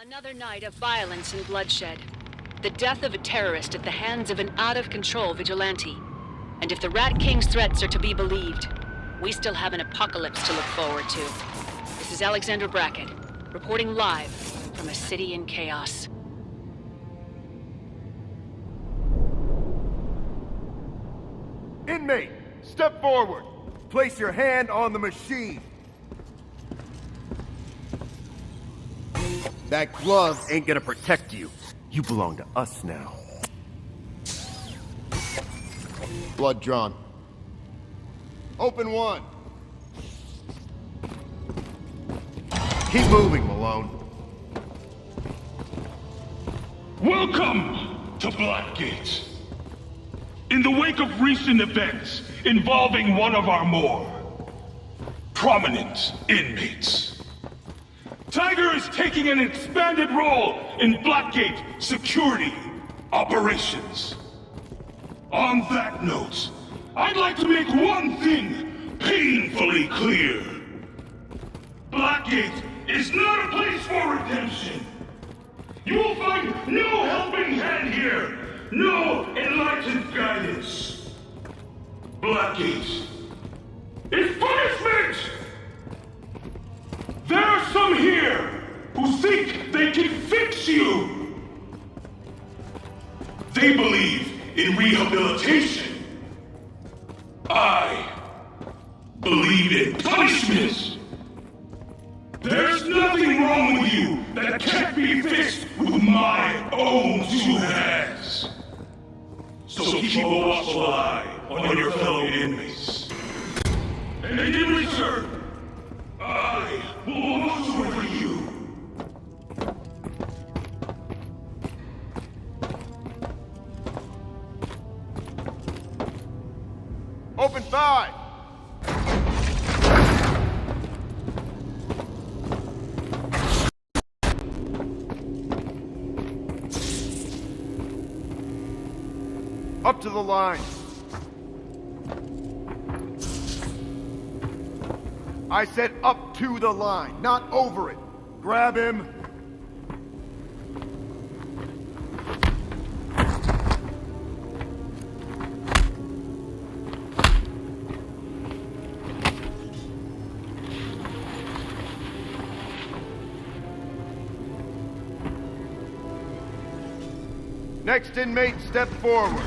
Another night of violence and bloodshed. The death of a terrorist at the hands of an out-of-control vigilante. And if the Rat King's threats are to be believed, we still have an apocalypse to look forward to. This is Alexander Brackett, reporting live from a city in chaos. Inmate, step forward. Place your hand on the machine. That glove ain't gonna protect you. You belong to us now. Blood drawn. Open one. Keep moving, Malone. Welcome to Blackgate. In the wake of recent events involving one of our more prominent inmates, Tiger is taking an expanded role in Blackgate security operations. On that note, I'd like to make one thing painfully clear. Blackgate is not a place for redemption. You will find no helping hand here, no enlightened guidance. Blackgate is punishment! There are some here who think they can fix you. They believe in rehabilitation. I believe in punishment. There's nothing wrong with you that can't be fixed with my own two hands. So keep a watchful eye on your fellow inmates. And in return, I will watch over you. Open 5. Up to the line. I said up to the line, not over it. Grab him. Next inmate, step forward.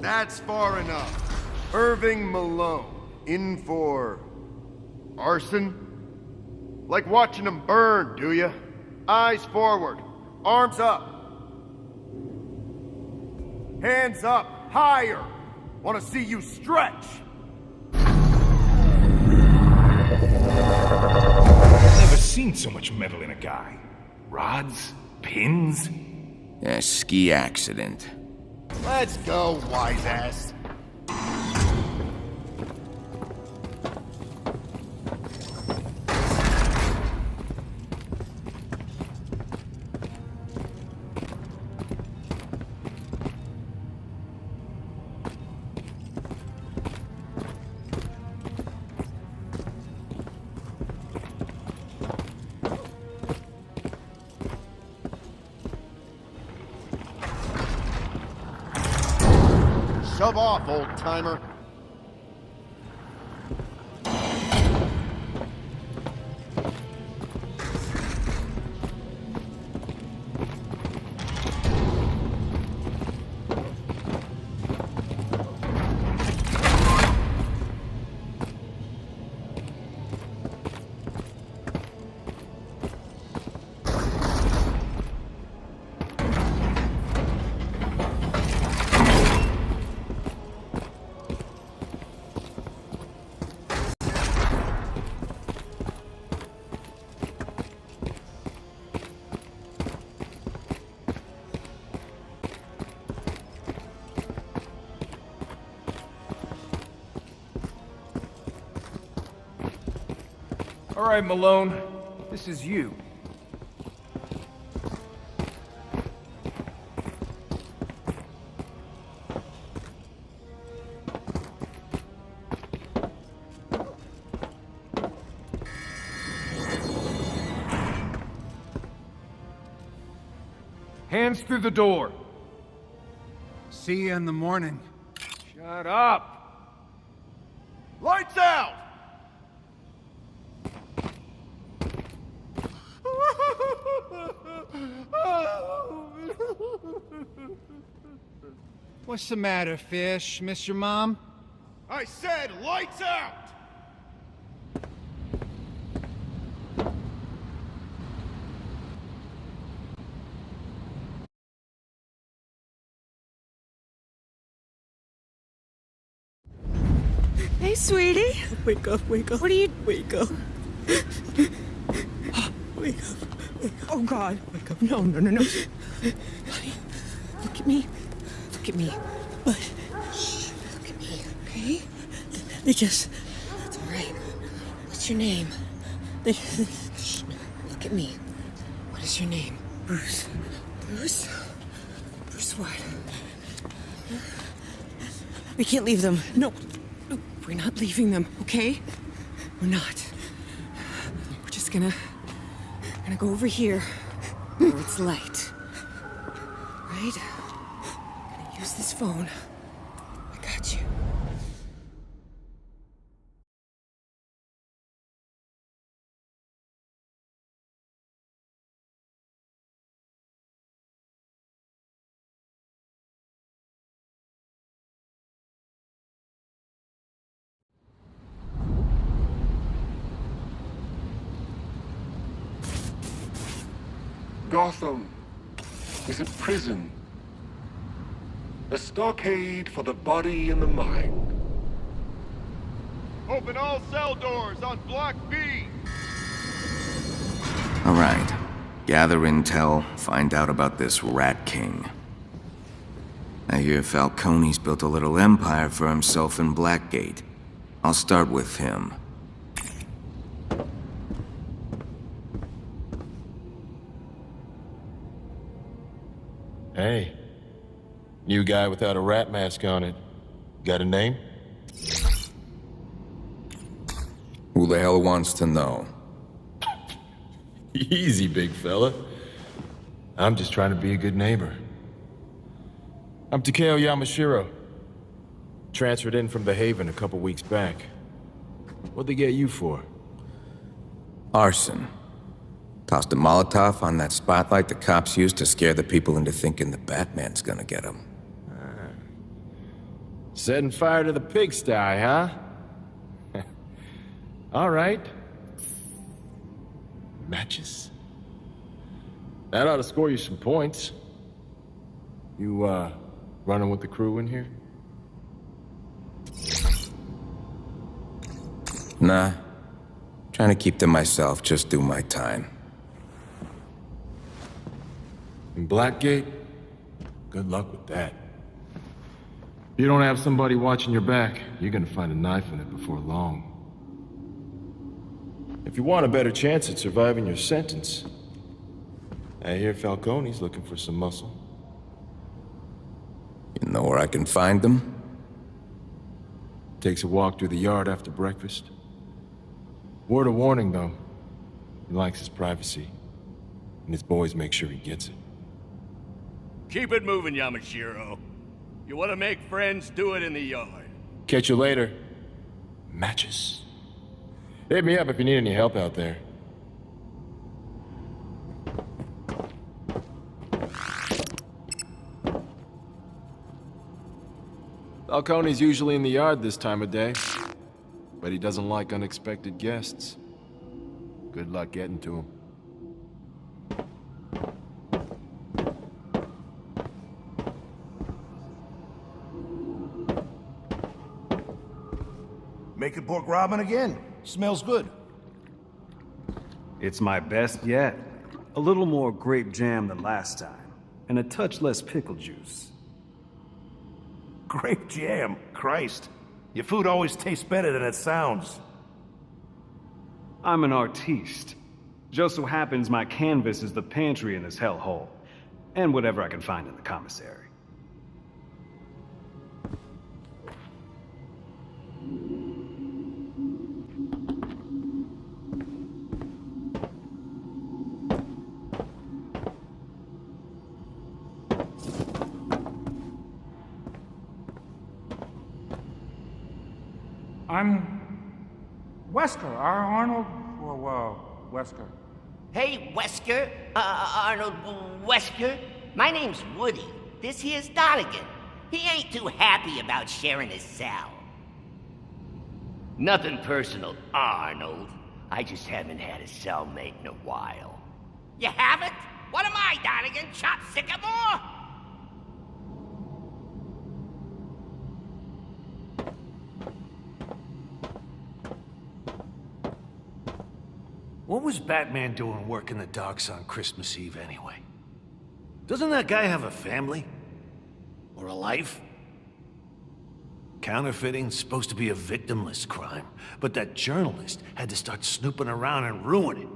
That's far enough. Irving Malone. In for arson? Like watching them burn, do ya? Eyes forward. Arms up. Hands up. Higher. Want to see you stretch. Never seen so much metal in a guy. Rods? Pins? A ski accident. Let's go, wise ass. Shove off, old-timer. All right, Malone. This is you. Hands through the door. See you in the morning. Shut up! Lights out! What's the matter, Fish? Miss your mom? I said lights out! Hey, sweetie. Wake up, wake up. What are you... Wake up. Wake up, wake up. Oh, God. Wake up. No, no, no, no. Honey, look at me. Look at me. What? Shh, look at me, okay? They just... It's all right. What's your name? Shh, look at me. What is your name? Bruce. Bruce? Bruce what? We can't leave them. No, no, we're not leaving them, okay? We're not. We're just gonna go over here where it's light. Right? Gonna use this phone. I got you. Gotham is a prison, a stockade for the body and the mind. Open all cell doors on Block B! All right. Gather intel, find out about this Rat King. I hear Falcone's built a little empire for himself in Blackgate. I'll start with him. Hey, new guy without a rat mask on it. Got a name? Who the hell wants to know? Easy, big fella. I'm just trying to be a good neighbor. I'm Takeo Yamashiro. Transferred in from the Haven a couple weeks back. What'd they get you for? Arson. Tossed a Molotov on that spotlight the cops used to scare the people into thinking the Batman's gonna get them. Setting fire to the pigsty, huh? All right. Matches. That ought to score you some points. You, running with the crew in here? Nah. Trying to keep to myself, just do my time. In Blackgate? Good luck with that. If you don't have somebody watching your back, you're gonna find a knife in it before long. If you want a better chance at surviving your sentence, I hear Falcone's looking for some muscle. You know where I can find them? Takes a walk through the yard after breakfast. Word of warning, though. He likes his privacy, and his boys make sure he gets it. Keep it moving, Yamashiro. You want to make friends, do it in the yard. Catch you later. Matches. Hit me up if you need any help out there. Falcone's usually in the yard this time of day, but he doesn't like unexpected guests. Good luck getting to him. Making pork ramen again. Smells good. It's my best yet. A little more grape jam than last time, and a touch less pickle juice. Grape jam? Christ. Your food always tastes better than it sounds. I'm an artiste. Just so happens my canvas is the pantry in this hellhole, and whatever I can find in the commissary. I'm Wesker, Arnold, or Wesker. Hey, Wesker, Arnold Wesker. My name's Woody. This here's Donegan. He ain't too happy about sharing his cell. Nothing personal, Arnold. I just haven't had a cellmate in a while. You haven't? What am I, Donegan? Chop sycamore? What was Batman doing working the docks on Christmas Eve anyway? Doesn't that guy have a family? Or a life? Counterfeiting's supposed to be a victimless crime, but that journalist had to start snooping around and ruin it.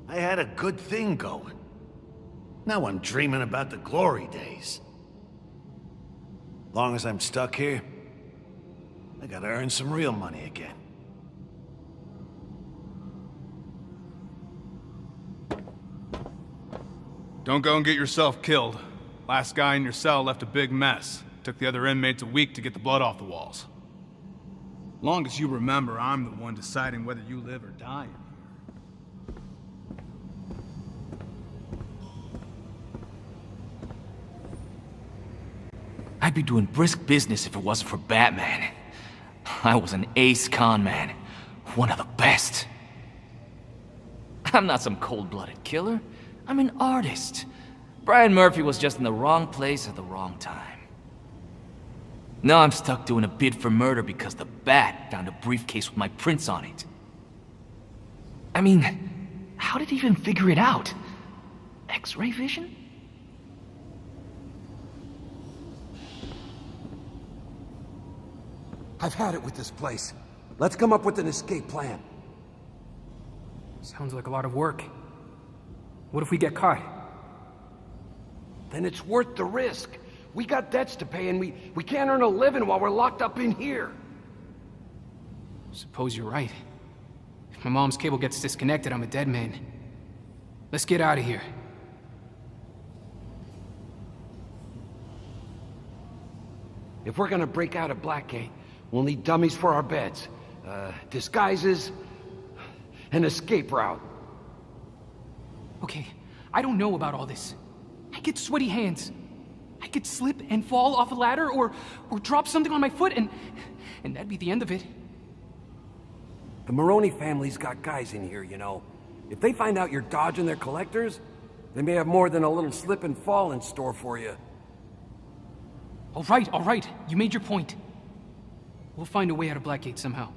I had a good thing going. Now I'm dreaming about the glory days. Long as I'm stuck here, I gotta earn some real money again. Don't go and get yourself killed. Last guy in your cell left a big mess. Took the other inmates a week to get the blood off the walls. Long as you remember, I'm the one deciding whether you live or die in here. I'd be doing brisk business if it wasn't for Batman. I was an ace con man. One of the best. I'm not some cold-blooded killer. I'm an artist. Brian Murphy was just in the wrong place at the wrong time. Now I'm stuck doing a bid for murder because the Bat found a briefcase with my prints on it. I mean, how did he even figure it out? X-ray vision? I've had it with this place. Let's come up with an escape plan. Sounds like a lot of work. What if we get caught? Then it's worth the risk. We got debts to pay and we can't earn a living while we're locked up in here. Suppose you're right. If my mom's cable gets disconnected, I'm a dead man. Let's get out of here. If we're gonna break out of Blackgate, we'll need dummies for our beds, disguises, an escape route. Okay, I don't know about all this. I get sweaty hands. I could slip and fall off a ladder or drop something on my foot and that'd be the end of it. The Maroney family's got guys in here, you know. If they find out you're dodging their collectors, they may have more than a little slip and fall in store for you. All right. You made your point. We'll find a way out of Blackgate somehow.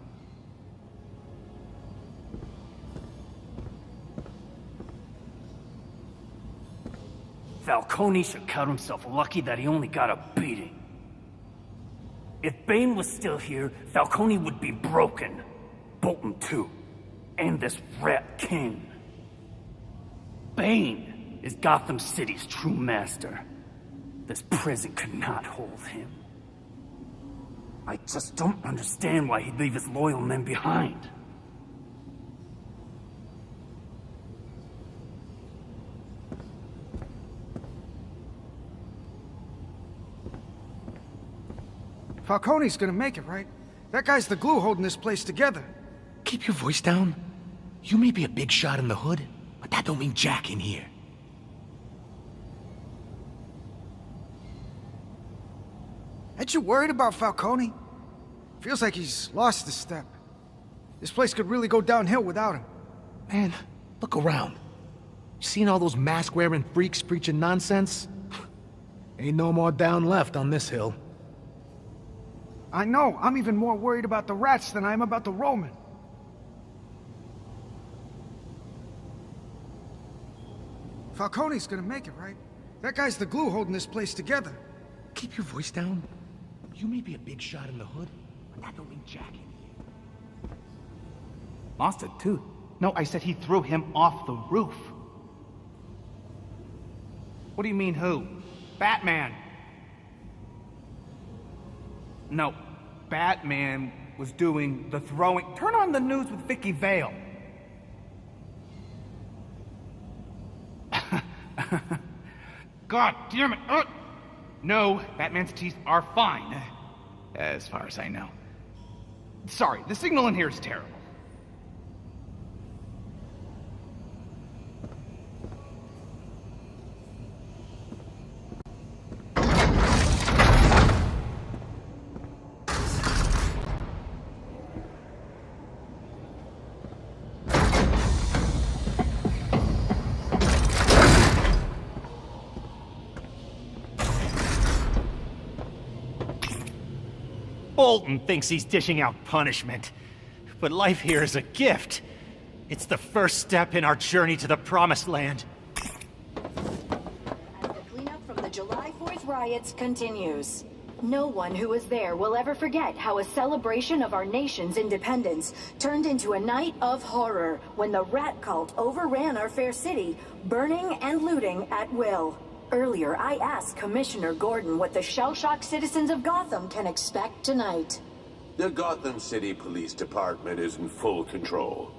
Falcone should count himself lucky that he only got a beating. If Bane was still here, Falcone would be broken. Bolton too. And this Rat King. Bane is Gotham City's true master. This prison could not hold him. I just don't understand why he'd leave his loyal men behind. Falcone's gonna make it, right? That guy's the glue holding this place together. Keep your voice down. You may be a big shot in the hood, but that don't mean jack in here. Aren't you worried about Falcone? Feels like he's lost a step. This place could really go downhill without him. Man, look around. You seen all those mask-wearing freaks preaching nonsense? Ain't no more down left on this hill. I know. I'm even more worried about the rats than I am about the Roman. Falcone's gonna make it, right? That guy's the glue holding this place together. Keep your voice down. You may be a big shot in the hood, but that don't mean jack in here. Lost a tooth. No, I said he threw him off the roof. What do you mean, who? Batman. No, Batman was doing the throwing. Turn on the news with Vicky Vale. God damn it! No, Batman's teeth are fine. As far as I know. Sorry, the signal in here is terrible. Bolton thinks he's dishing out punishment, but life here is a gift. It's the first step in our journey to the Promised Land. As the cleanup from the July 4th riots continues. No one who was there will ever forget how a celebration of our nation's independence turned into a night of horror when the rat cult overran our fair city, burning and looting at will. Earlier, I asked Commissioner Gordon what the shell-shocked citizens of Gotham can expect tonight. The Gotham City Police Department is in full control.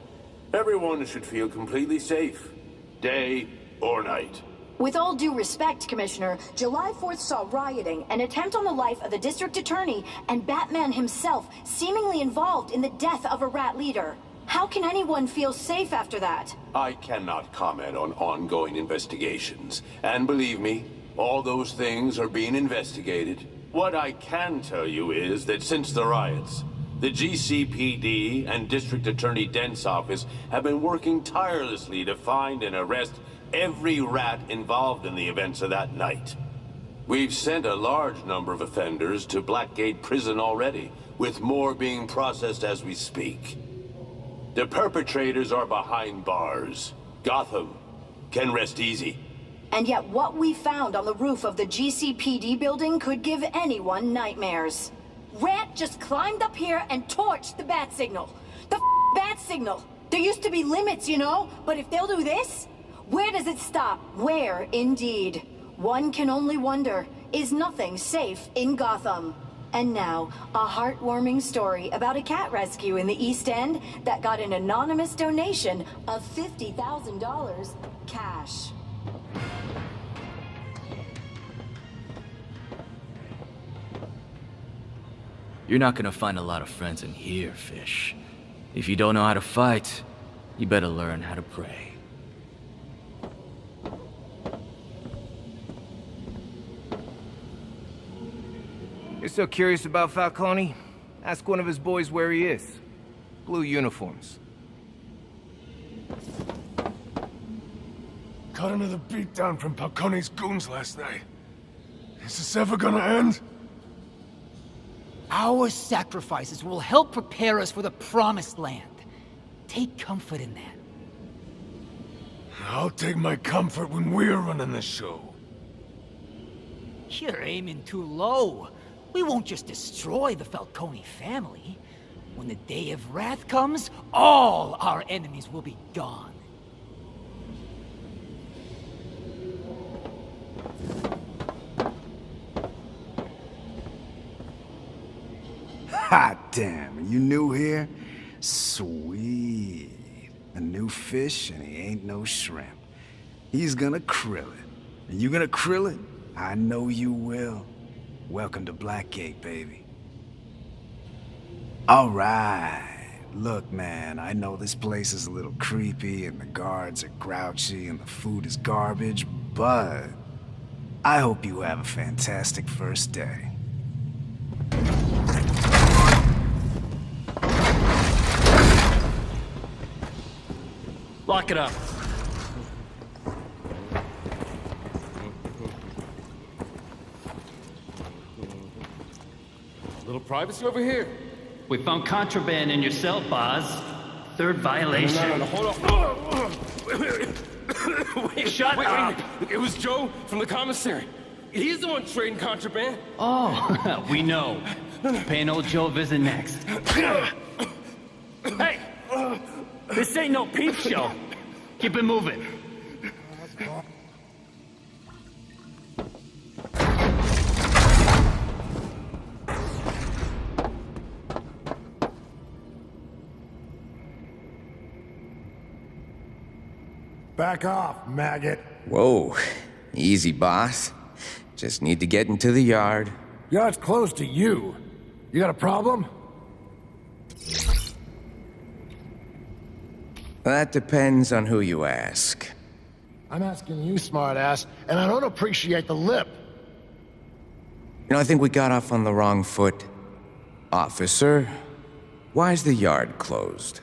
Everyone should feel completely safe, day or night. With all due respect, Commissioner, July 4th saw rioting, an attempt on the life of the district attorney, and Batman himself seemingly involved in the death of a rat leader. How can anyone feel safe after that? I cannot comment on ongoing investigations. And believe me, all those things are being investigated. What I can tell you is that since the riots, the GCPD and District Attorney Dent's office have been working tirelessly to find and arrest every rat involved in the events of that night. We've sent a large number of offenders to Blackgate Prison already, with more being processed as we speak. The perpetrators are behind bars. Gotham can rest easy. And yet what we found on the roof of the GCPD building could give anyone nightmares. Rat just climbed up here and torched the bat signal. The bat signal! There used to be limits, you know, but if they'll do this, where does it stop? Where, indeed? One can only wonder, is nothing safe in Gotham? And now, a heartwarming story about a cat rescue in the East End that got an anonymous donation of $50,000 cash. You're not gonna find a lot of friends in here, Fish. If you don't know how to fight, you better learn how to pray. You're so curious about Falcone? Ask one of his boys where he is. Blue uniforms. Got another beatdown from Falcone's goons last night. Is this ever gonna end? Our sacrifices will help prepare us for the Promised Land. Take comfort in that. I'll take my comfort when we're running the show. You're aiming too low. We won't just destroy the Falcone family. When the day of wrath comes, all our enemies will be gone. Hot damn, are you new here? Sweet. A new fish and he ain't no shrimp. He's gonna krill it. And you gonna krill it? I know you will. Welcome to Blackgate, baby. Alright. Look, man, I know this place is a little creepy and the guards are grouchy and the food is garbage, but I hope you have a fantastic first day. Lock it up. Little privacy over here. We found contraband in your cell, Boz. Third violation. No, hold on. Shut up! Wait. It was Joe from the commissary. He's the one trading contraband. Oh, we know. Paying old Joe a visit next. Hey! This ain't no peep show. Keep it moving. Back off, maggot. Whoa. Easy, boss. Just need to get into the yard. Yard's close to you. You got a problem? That depends on who you ask. I'm asking you, smartass, and I don't appreciate the lip. You know, I think we got off on the wrong foot. Officer, why's the yard closed?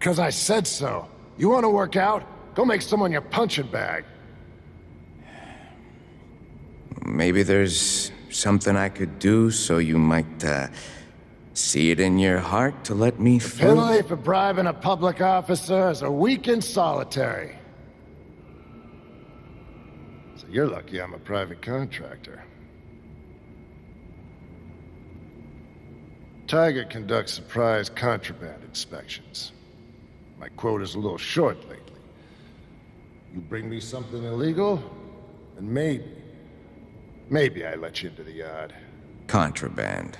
'Cause I said so. You want to work out? Go make someone your punching bag. Maybe there's something I could do so you might, see it in your heart to let me through? Penalty for bribing a public officer is a week in solitary. So you're lucky I'm a private contractor. Tiger conducts surprise contraband inspections. My quota's a little short lately. You bring me something illegal, and maybe I let you into the yard. Contraband.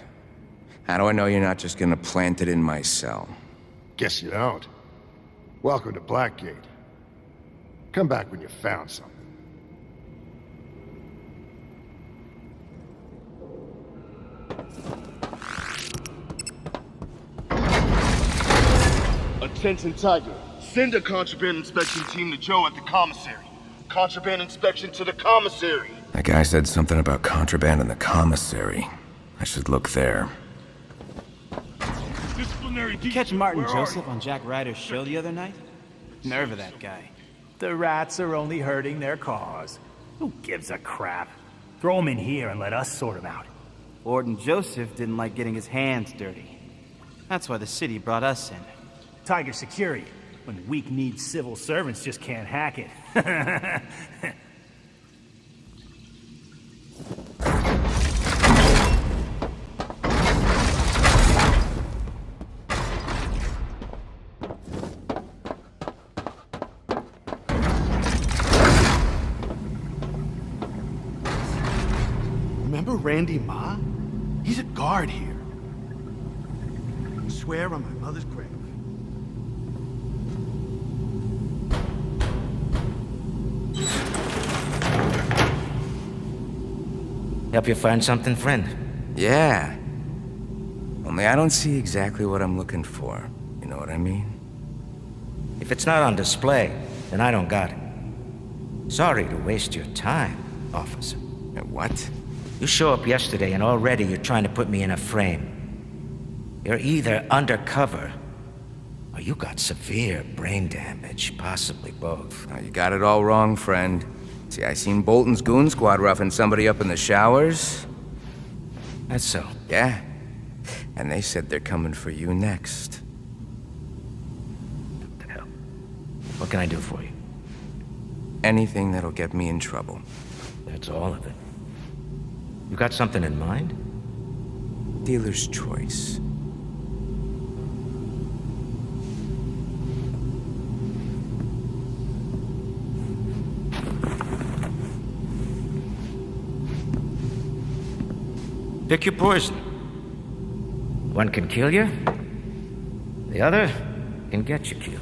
How do I know you're not just gonna plant it in my cell? Guess you don't. Welcome to Blackgate. Come back when you found something. Attention, Tiger. Send a contraband inspection team to Joe at the commissary. Contraband inspection to the commissary. That guy said something about contraband in the commissary. I should look there. Catch Martin Joseph on Jack Ryder's show the other night? Nerve of that guy. The rats are only hurting their cause. Who gives a crap? Throw them in here and let us sort them out. Warden Joseph didn't like getting his hands dirty. That's why the city brought us in. Tiger security. When weak-kneed civil servants just can't hack it. Remember Randy Ma? He's a guard here. I swear on my mother's grave. Help you find something, friend? Yeah. Only I don't see exactly what I'm looking for. You know what I mean? If it's not on display, then I don't got it. Sorry to waste your time, officer. What? You show up yesterday and already you're trying to put me in a frame. You're either undercover, or you got severe brain damage, possibly both. You got it all wrong, friend. See, I seen Bolton's goon squad roughing somebody up in the showers. That's so? Yeah. And they said they're coming for you next. What the hell? What can I do for you? Anything that'll get me in trouble. That's all of it. You got something in mind? Dealer's choice. Pick your poison. One can kill you, the other can get you killed.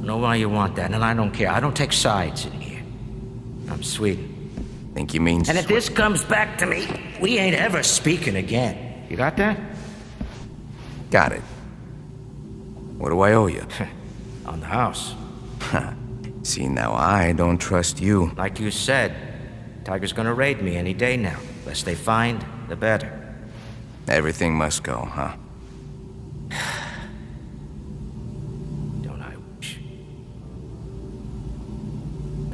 I know why you want that, and I don't care. I don't take sides in here. I'm Sweden. Think you mean... And if this comes back to me, we ain't ever speaking again. You got that? Got it. What do I owe you? On the house. See, now I don't trust you. Like you said, Tiger's gonna raid me any day now. Less they find, the better. Everything must go, huh? Don't I wish?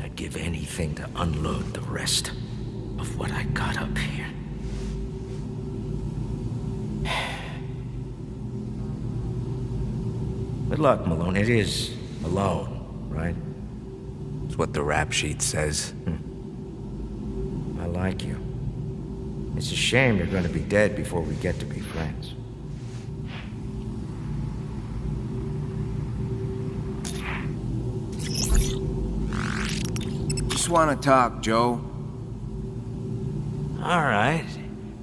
I'd give anything to unload the rest of what I got up here. Good luck, Malone. It is Malone, right? It's what the rap sheet says. I like you. It's a shame you're gonna be dead before we get to be friends. Just wanna talk, Joe. All right.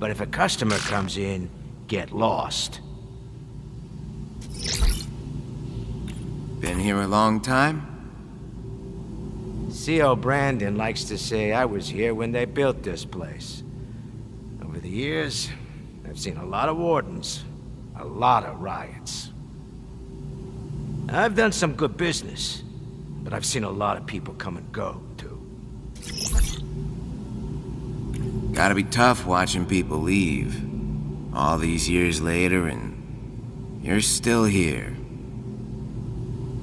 But if a customer comes in, get lost. Been here a long time? C.O. Brandon likes to say I was here when they built this place. Over the years, I've seen a lot of wardens, a lot of riots. I've done some good business, but I've seen a lot of people come and go, too. Gotta be tough watching people leave. All these years later, and you're still here.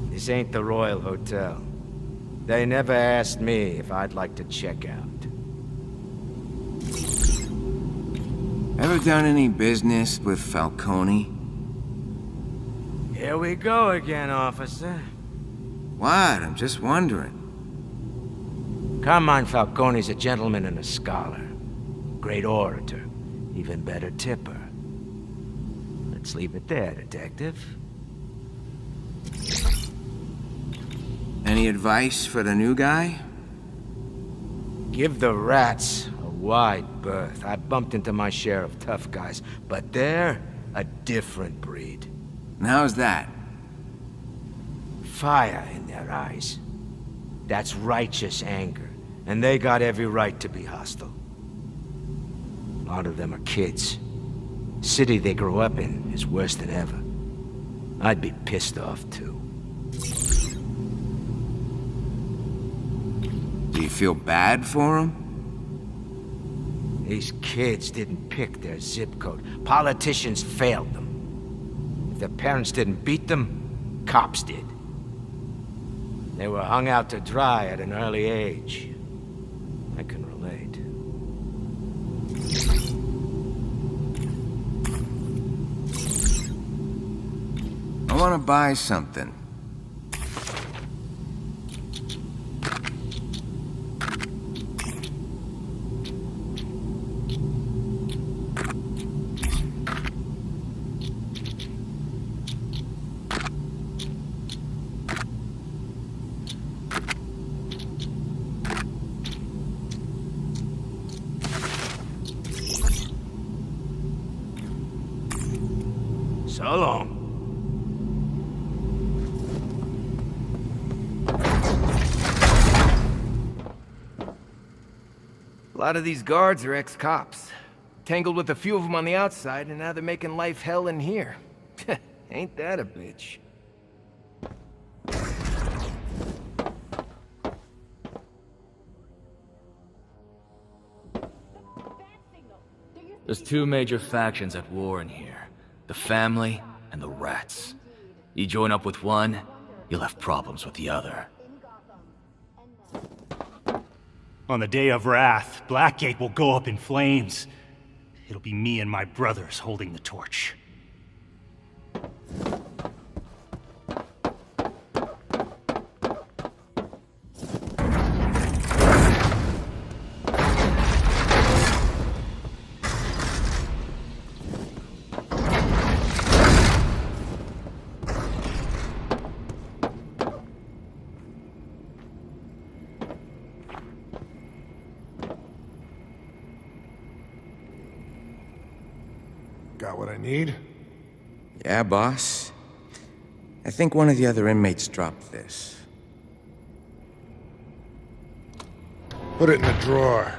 This ain't the Royal Hotel. They never asked me if I'd like to check out. Ever done any business with Falcone? Here we go again, officer. What? I'm just wondering. Carmine Falcone's a gentleman and a scholar. Great orator. Even better tipper. Let's leave it there, Detective. Any advice for the new guy? Give the rats a wide berth. I bumped into my share of tough guys, but they're a different breed. And how's that? Fire in their eyes. That's righteous anger, and they got every right to be hostile. A lot of them are kids. The city they grew up in is worse than ever. I'd be pissed off, too. Do you feel bad for him? These kids didn't pick their zip code. Politicians failed them. If their parents didn't beat them, cops did. They were hung out to dry at an early age. I can relate. I want to buy something. So long. A lot of these guards are ex-cops. Tangled with a few of them on the outside, and now they're making life hell in here. Ain't that a bitch? There's two major factions at war in here. The family and the rats. You join up with one, you'll have problems with the other. On the day of wrath, Blackgate will go up in flames. It'll be me and my brothers holding the torch. Got what I need? Yeah, boss. I think one of the other inmates dropped this. Put it in the drawer.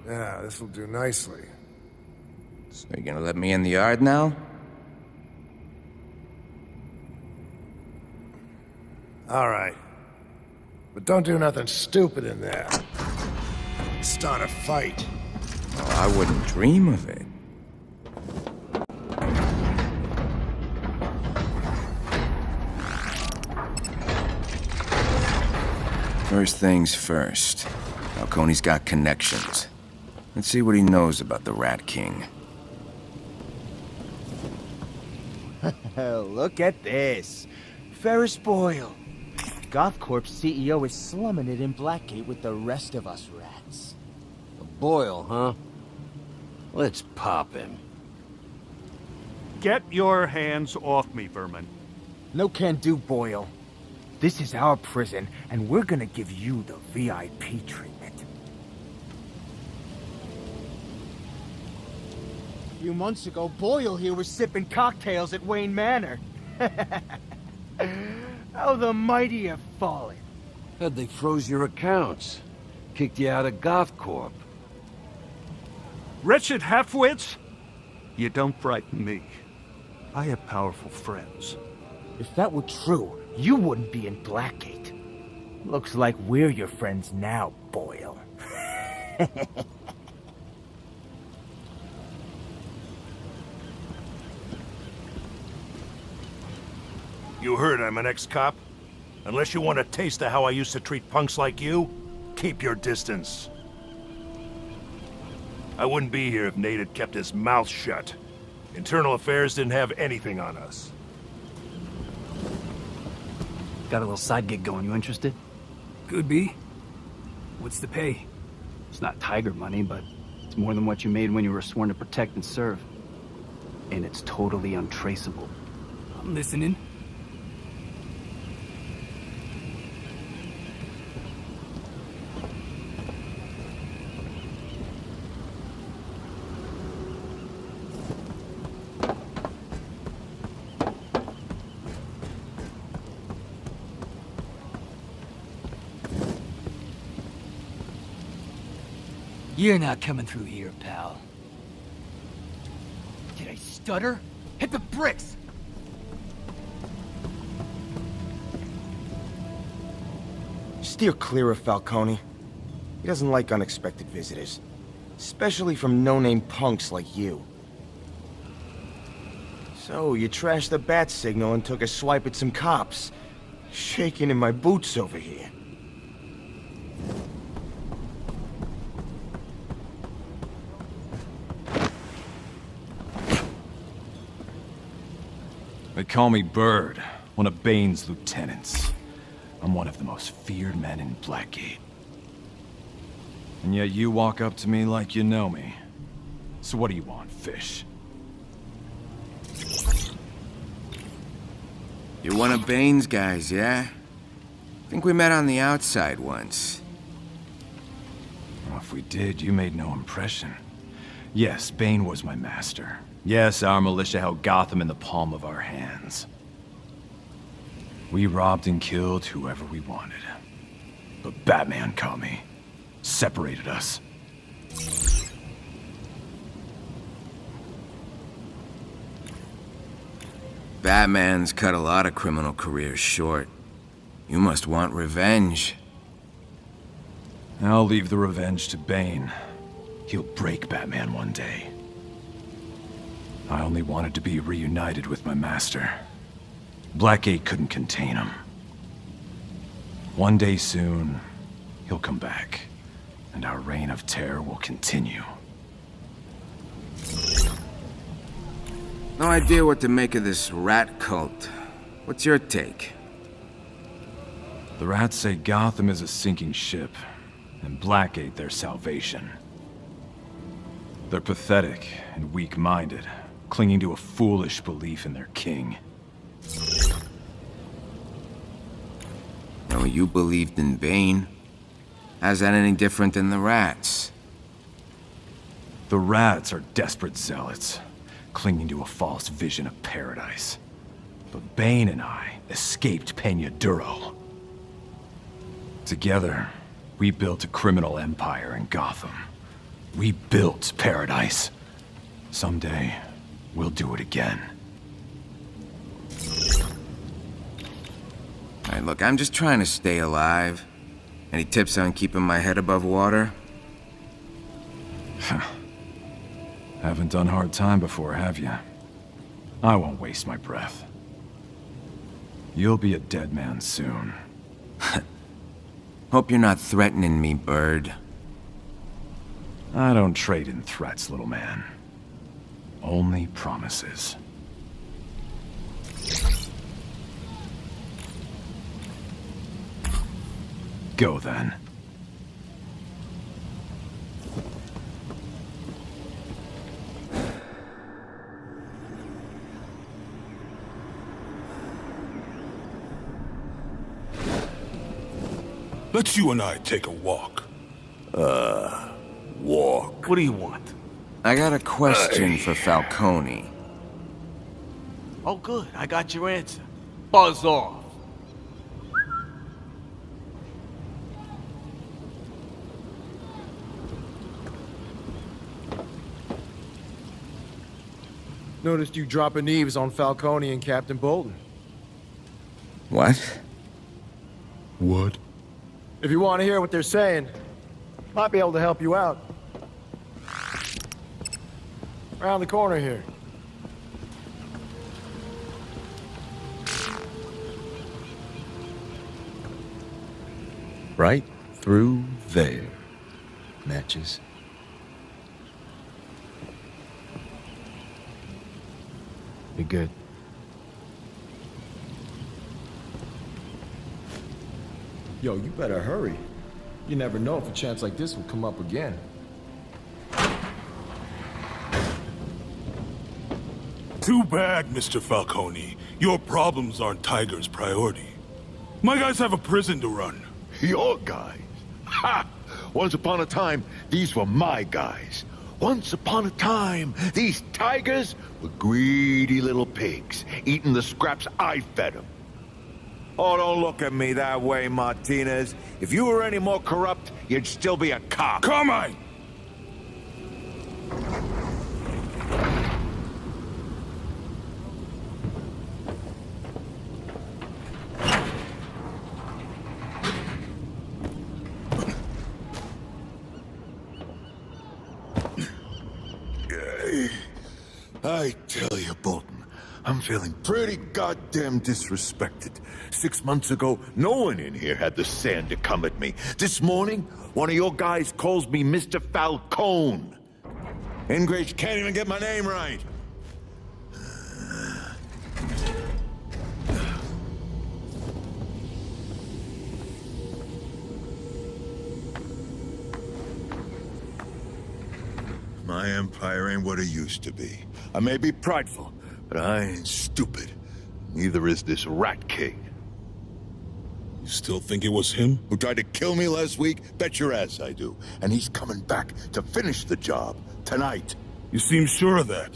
Yeah, this'll do nicely. So you gonna let me in the yard now? All right. But don't do nothing stupid in there. Start a fight. Oh, I wouldn't dream of it. First things first. Falcone's got connections. Let's see what he knows about the Rat King. Look at this. Ferris Boyle. GothCorp's CEO is slumming it in Blackgate with the rest of us rats. Boyle, huh? Let's pop him. Get your hands off me, vermin. No can do, Boyle. This is our prison, and we're gonna give you the VIP treatment. A few months ago, Boyle here was sipping cocktails at Wayne Manor. How the mighty have fallen. Heard they froze your accounts. Kicked you out of Goth Corp. Wretched halfwits? You don't frighten me. I have powerful friends. If that were true, you wouldn't be in Blackgate. Looks like we're your friends now, Boyle. You heard I'm an ex-cop? Unless you want a taste of how I used to treat punks like you, keep your distance. I wouldn't be here if Nate had kept his mouth shut. Internal Affairs didn't have anything on us. Got a little side gig going. You interested? Could be. What's the pay? It's not tiger money, but it's more than what you made when you were sworn to protect and serve. And it's totally untraceable. I'm listening. You're not coming through here, pal. Did I stutter? Hit the bricks! Steer clear of Falcone. He doesn't like unexpected visitors. Especially from no-name punks like you. So, you trashed the bat signal and took a swipe at some cops. Shaking in my boots over here. They call me Bird, one of Bane's lieutenants. I'm one of the most feared men in Blackgate. And yet you walk up to me like you know me. So what do you want, fish? You're one of Bane's guys, yeah? Think we met on the outside once. Well, if we did, you made no impression. Yes, Bane was my master. Yes, our militia held Gotham in the palm of our hands. We robbed and killed whoever we wanted. But Batman caught me. Separated us. Batman's cut a lot of criminal careers short. You must want revenge. I'll leave the revenge to Bane. He'll break Batman one day. I only wanted to be reunited with my master. Blackgate couldn't contain him. One day soon, he'll come back, and our reign of terror will continue. No idea what to make of this rat cult. What's your take? The rats say Gotham is a sinking ship, and Blackgate their salvation. They're pathetic and weak-minded, clinging to a foolish belief in their king. No, you believed in Bane. How's that any different than the rats? The rats are desperate zealots, clinging to a false vision of paradise. But Bane and I escaped Peña Duro. Together, we built a criminal empire in Gotham. We built paradise. Someday, we'll do it again. Alright, look, I'm just trying to stay alive. Any tips on keeping my head above water? Haven't done hard time before, have you? I won't waste my breath. You'll be a dead man soon. Hope you're not threatening me, Bird. I don't trade in threats, little man. Only promises. Go then. Let's you and I take a walk. Walk. What do you want? I got a question for Falcone. Oh, good. I got your answer. Buzz off. Noticed you dropping Eves on Falcone and Captain Bolton. What? What? If you want to hear what they're saying, might be able to help you out. Around the corner here. Right through there. Matches. Be good. Yo, you better hurry. You never know if a chance like this will come up again. Too bad, Mr. Falcone. Your problems aren't Tiger's priority. My guys have a prison to run. Your guys? Ha! Once upon a time, these were my guys. Once upon a time, these tigers were greedy little pigs, eating the scraps I fed them. Oh, don't look at me that way, Martinez. If you were any more corrupt, you'd still be a cop. Come on! I tell you, Bolton, I'm feeling pretty goddamn disrespected. 6 months ago, no one in here had the sand to come at me. This morning, one of your guys calls me Mr. Falcone. Ingrate can't even get my name right. My empire ain't what it used to be. I may be prideful, but I ain't stupid. Neither is this Rat King. You still think it was him? Who tried to kill me last week? Bet your ass I do. And he's coming back to finish the job tonight. You seem sure of that.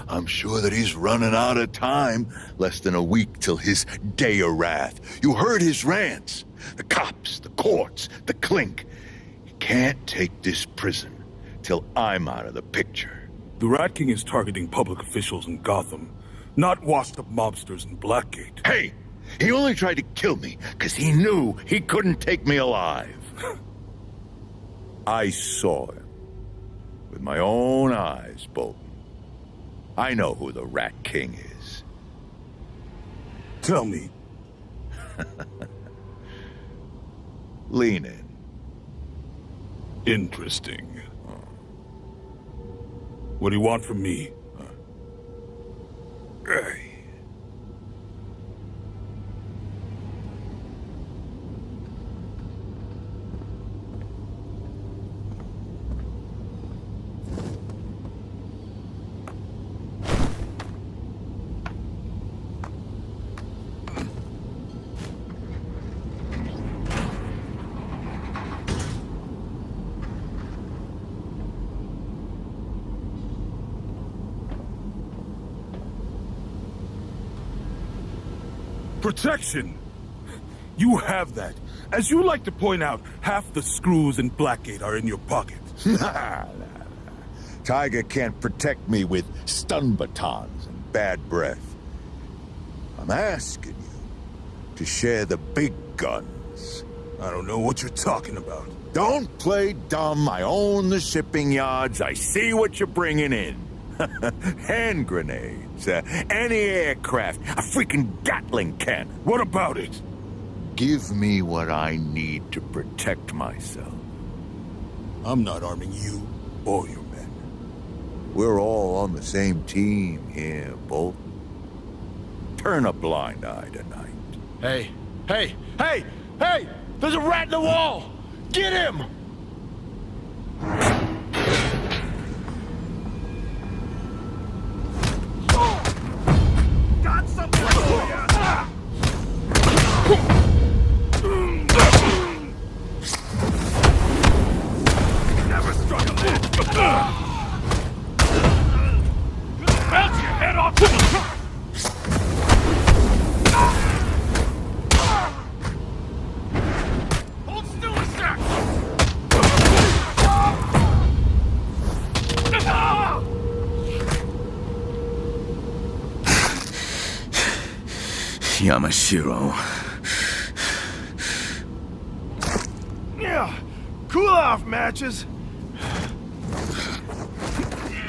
I'm sure that he's running out of time. Less than a week till his day of wrath. You heard his rants. The cops, the courts, the clink. You can't take this prison till I'm out of the picture. The Rat King is targeting public officials in Gotham, not washed-up mobsters in Blackgate. Hey! He only tried to kill me because he knew he couldn't take me alive. I saw him. With my own eyes, Bolton. I know who the Rat King is. Tell me. Lean in. Interesting. What do you want from me? Hey. Protection! You have that. As you like to point out, half the screws in Blackgate are in your pocket. Tiger can't protect me with stun batons and bad breath. I'm asking you to share the big guns. I don't know what you're talking about. Don't play dumb. I own the shipping yards. I see what you're bringing in. Hand grenades, anti-aircraft, a freaking Gatling cannon. What about it? Give me what I need to protect myself. I'm not arming you or your men. We're all on the same team here, Bolton. Turn a blind eye tonight. Hey, hey, hey, hey! There's a rat in the wall! Get him! Got something for you! Never struck a match! Bounce your head off! Yamashiro. Yeah, cool off, Matches.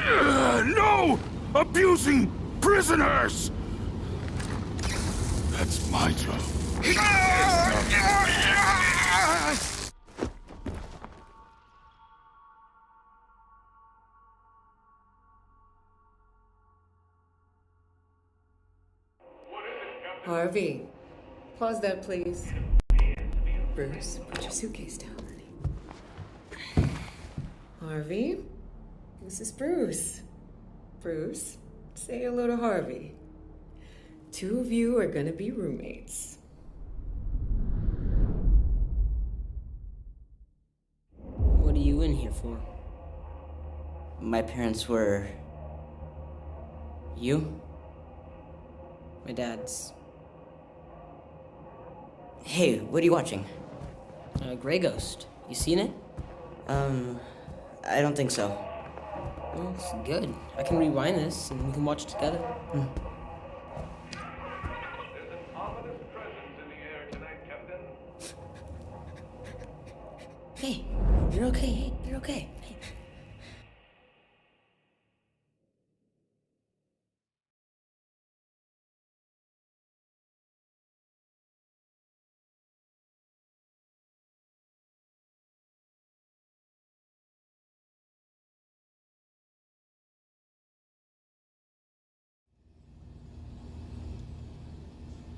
No! Abusing prisoners! That's my job. Harvey, pause that, please. Bruce, put your suitcase down, honey. Harvey, this is Bruce. Bruce, say hello to Harvey. Two of you are gonna be roommates. What are you in here for? My parents were... You? My dad's... Hey, what are you watching? Grey Ghost. You seen it? I don't think so. Well, it's good. I can rewind this and we can watch it together. Hey, you're okay. Hey, you're okay. Hey.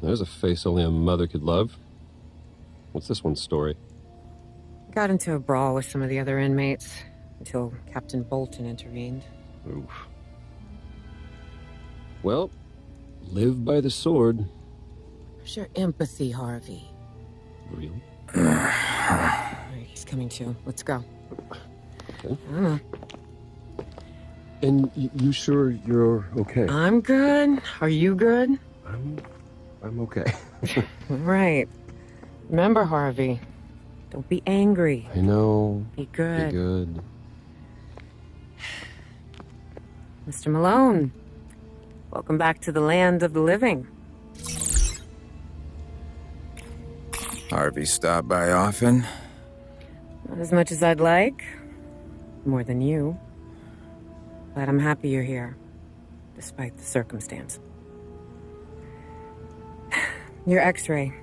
There's a face only a mother could love. What's this one's story? Got into a brawl with some of the other inmates until Captain Bolton intervened. Oof. Well, live by the sword. Where's your empathy, Harvey? Real? Alright, he's coming too. Let's go. Okay. And you sure you're okay? I'm good. Are you good? I'm okay. Right. Remember, Harvey, don't be angry. I know. Be good. Be good. Mr. Malone, welcome back to the land of the living. Harvey stopped by often? Not as much as I'd like. More than you. But I'm happy you're here, despite the circumstance. Your x-ray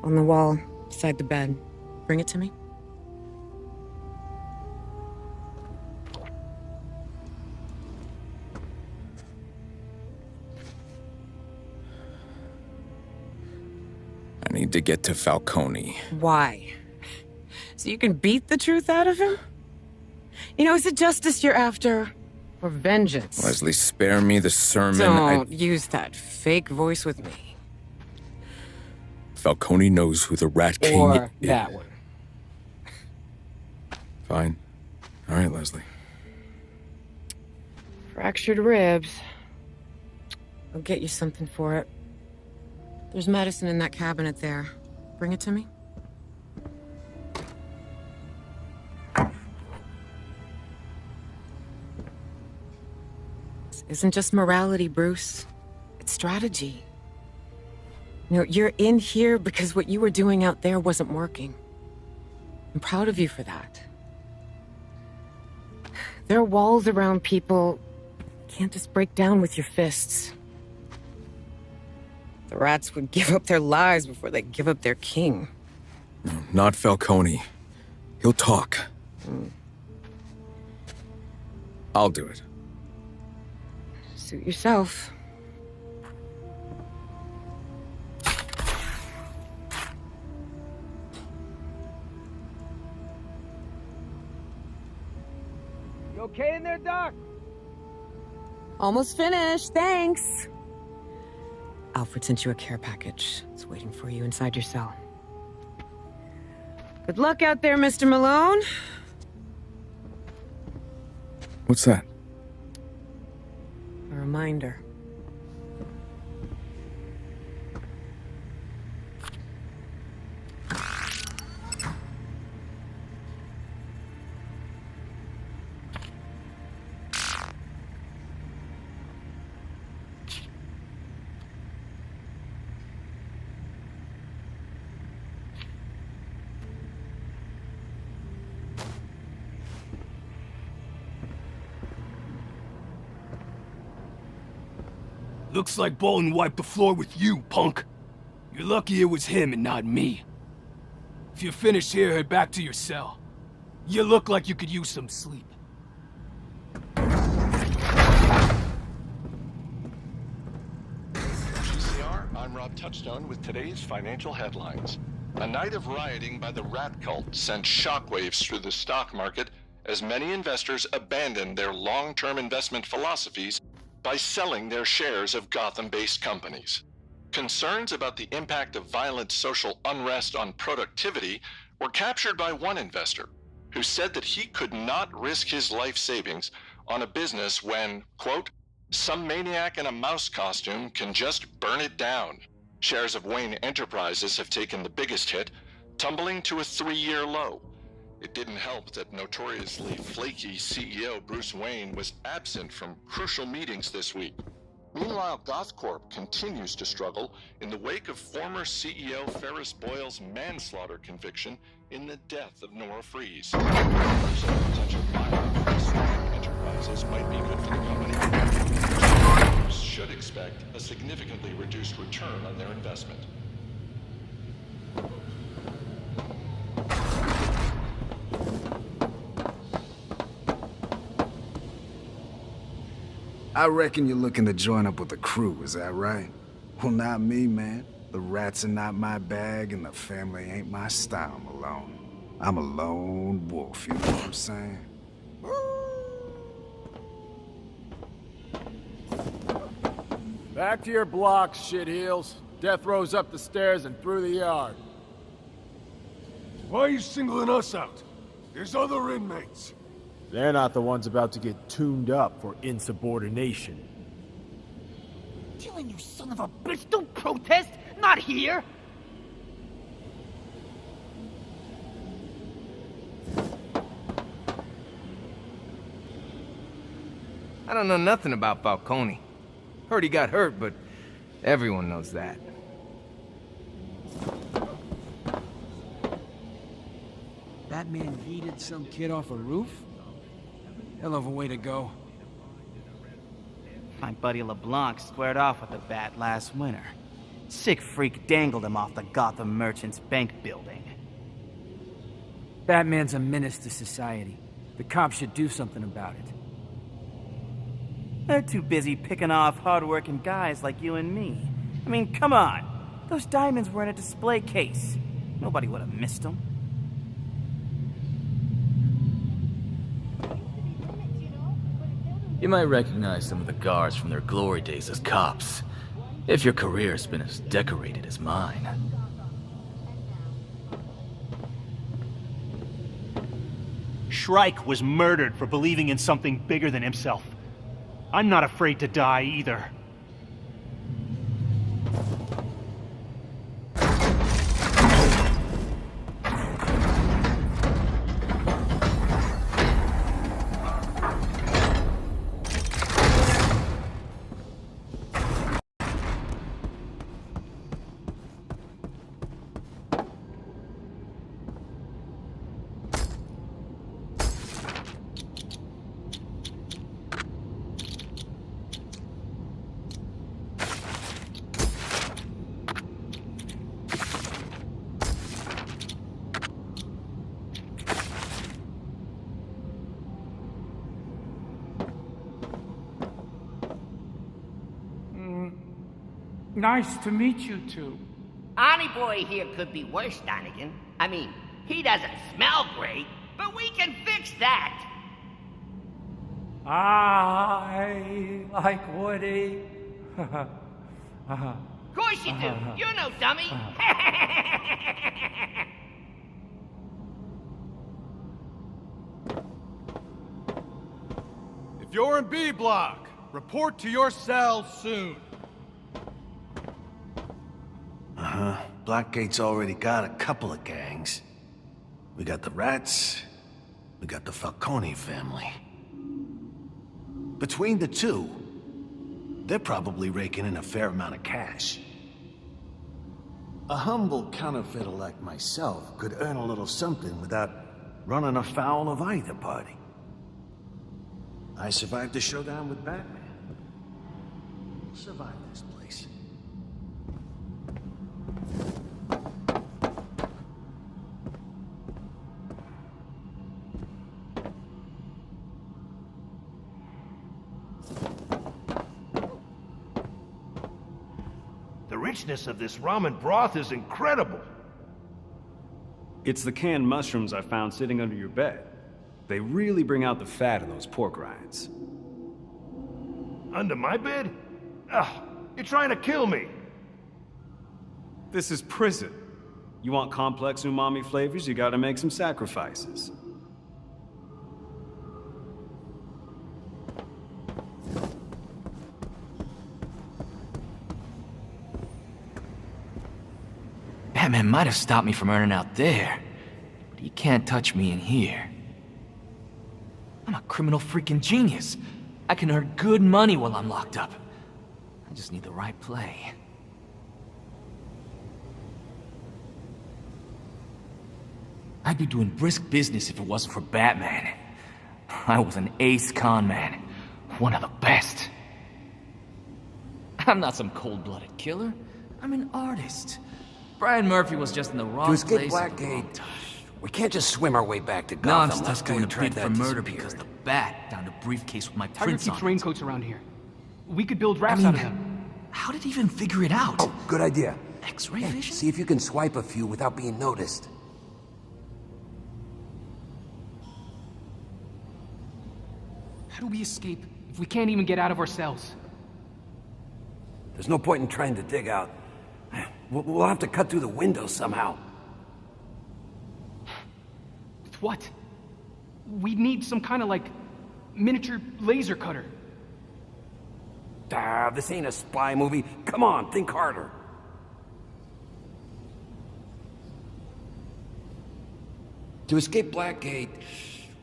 on the wall beside the bed. Bring it to me. I need to get to Falcone. Why? So you can beat the truth out of him? You know, is it justice you're after? Or vengeance? Leslie, spare me the sermon. Don't use that fake voice with me. Falcone knows who the Rat King Or is. that one. Fine. All right, Leslie. Fractured ribs. I'll get you something for it. There's medicine in that cabinet there. Bring it to me. This isn't just morality, Bruce. It's strategy. You know, you're in here because what you were doing out there wasn't working. I'm proud of you for that. There are walls around people you can't just break down with your fists. The rats would give up their lives before they give up their king. No, not Falcone. He'll talk. I'll do it. Suit yourself. You okay in there, Doc? Almost finished, thanks. Alfred sent you a care package. It's waiting for you inside your cell. Good luck out there, Mr. Malone. What's that? A reminder. Looks like Bolton wiped the floor with you, punk. You're lucky it was him and not me. If you're finished here, head back to your cell. You look like you could use some sleep. GCR, I'm Rob Touchstone with today's financial headlines. A night of rioting by the rat cult sent shockwaves through the stock market as many investors abandoned their long-term investment philosophies by selling their shares of Gotham-based companies. Concerns about the impact of violent social unrest on productivity were captured by one investor who said that he could not risk his life savings on a business when, quote, some maniac in a mouse costume can just burn it down. Shares of Wayne Enterprises have taken the biggest hit, tumbling to a 3-year low. It didn't help that notoriously flaky CEO Bruce Wayne was absent from crucial meetings this week. Meanwhile, GothCorp continues to struggle in the wake of former CEO Ferris Boyle's manslaughter conviction in the death of Nora Freeze. So potential buyout of Wayne Enterprises might be good for the company. Shareholders should expect a significantly reduced return on their investment. I reckon you're looking to join up with the crew, is that right? Well, not me, man. The rats are not my bag, and the family ain't my style, Malone. I'm a lone wolf, you know what I'm saying? Back to your blocks, shitheels. Death row's up the stairs and through the yard. Why are you singling us out? There's other inmates. They're not the ones about to get tuned up for insubordination. Dylan, you son of a bitch, don't protest! Not here! I don't know nothing about Falcone. Heard he got hurt, but everyone knows that. Batman yeeted some kid off a roof? Hell of a way to go. My buddy LeBlanc squared off with the Bat last winter. Sick freak dangled him off the Gotham Merchants Bank building. Batman's a menace to society. The cops should do something about it. They're too busy picking off hard-working guys like you and me. I mean, come on. Those diamonds were in a display case. Nobody would have missed them. You might recognize some of the guards from their glory days as cops, if your career's been as decorated as mine. Shrike was murdered for believing in something bigger than himself. I'm not afraid to die either. Nice to meet you two. Arnie boy here could be worse, Flannegan. I mean, he doesn't smell great, but we can fix that. I like Woody. Of course you do. You're no dummy. If you're in B block, report to your cell soon. Blackgate's already got a couple of gangs. We got the Rats, we got the Falcone family. Between the two, they're probably raking in a fair amount of cash. A humble counterfeiter like myself could earn a little something without running afoul of either party. I survived the showdown with Batman. We'll survive this place. The richness of this ramen broth is incredible. It's the canned mushrooms I found sitting under your bed. They really bring out the fat in those pork rinds. Under my bed? Ugh, you're trying to kill me. This is prison. You want complex umami flavors, you gotta make some sacrifices. Batman might have stopped me from earning out there, but he can't touch me in here. I'm a criminal freaking genius. I can earn good money while I'm locked up. I just need the right play. I'd be doing brisk business if it wasn't for Batman. I was an ace con man, one of the best. I'm not some cold-blooded killer. I'm an artist. Brian Murphy was just in the wrong place. To escape Blackgate, we can't just swim our way back to Now Gotham. I'm stuck doing a bid for murder because the Bat found a briefcase with my Tiger prints keeps on it. raincoats around here. We could build rafts out of them. How did he even figure it out? Oh, good idea. X-ray Hey, vision? see if you can swipe a few without being noticed. How do we escape if we can't even get out of our cells? There's no point in trying to dig out. We'll have to cut through the window somehow. With what? We'd need some kind of, like, miniature laser cutter. This ain't a spy movie. Come on, think harder. To escape Blackgate,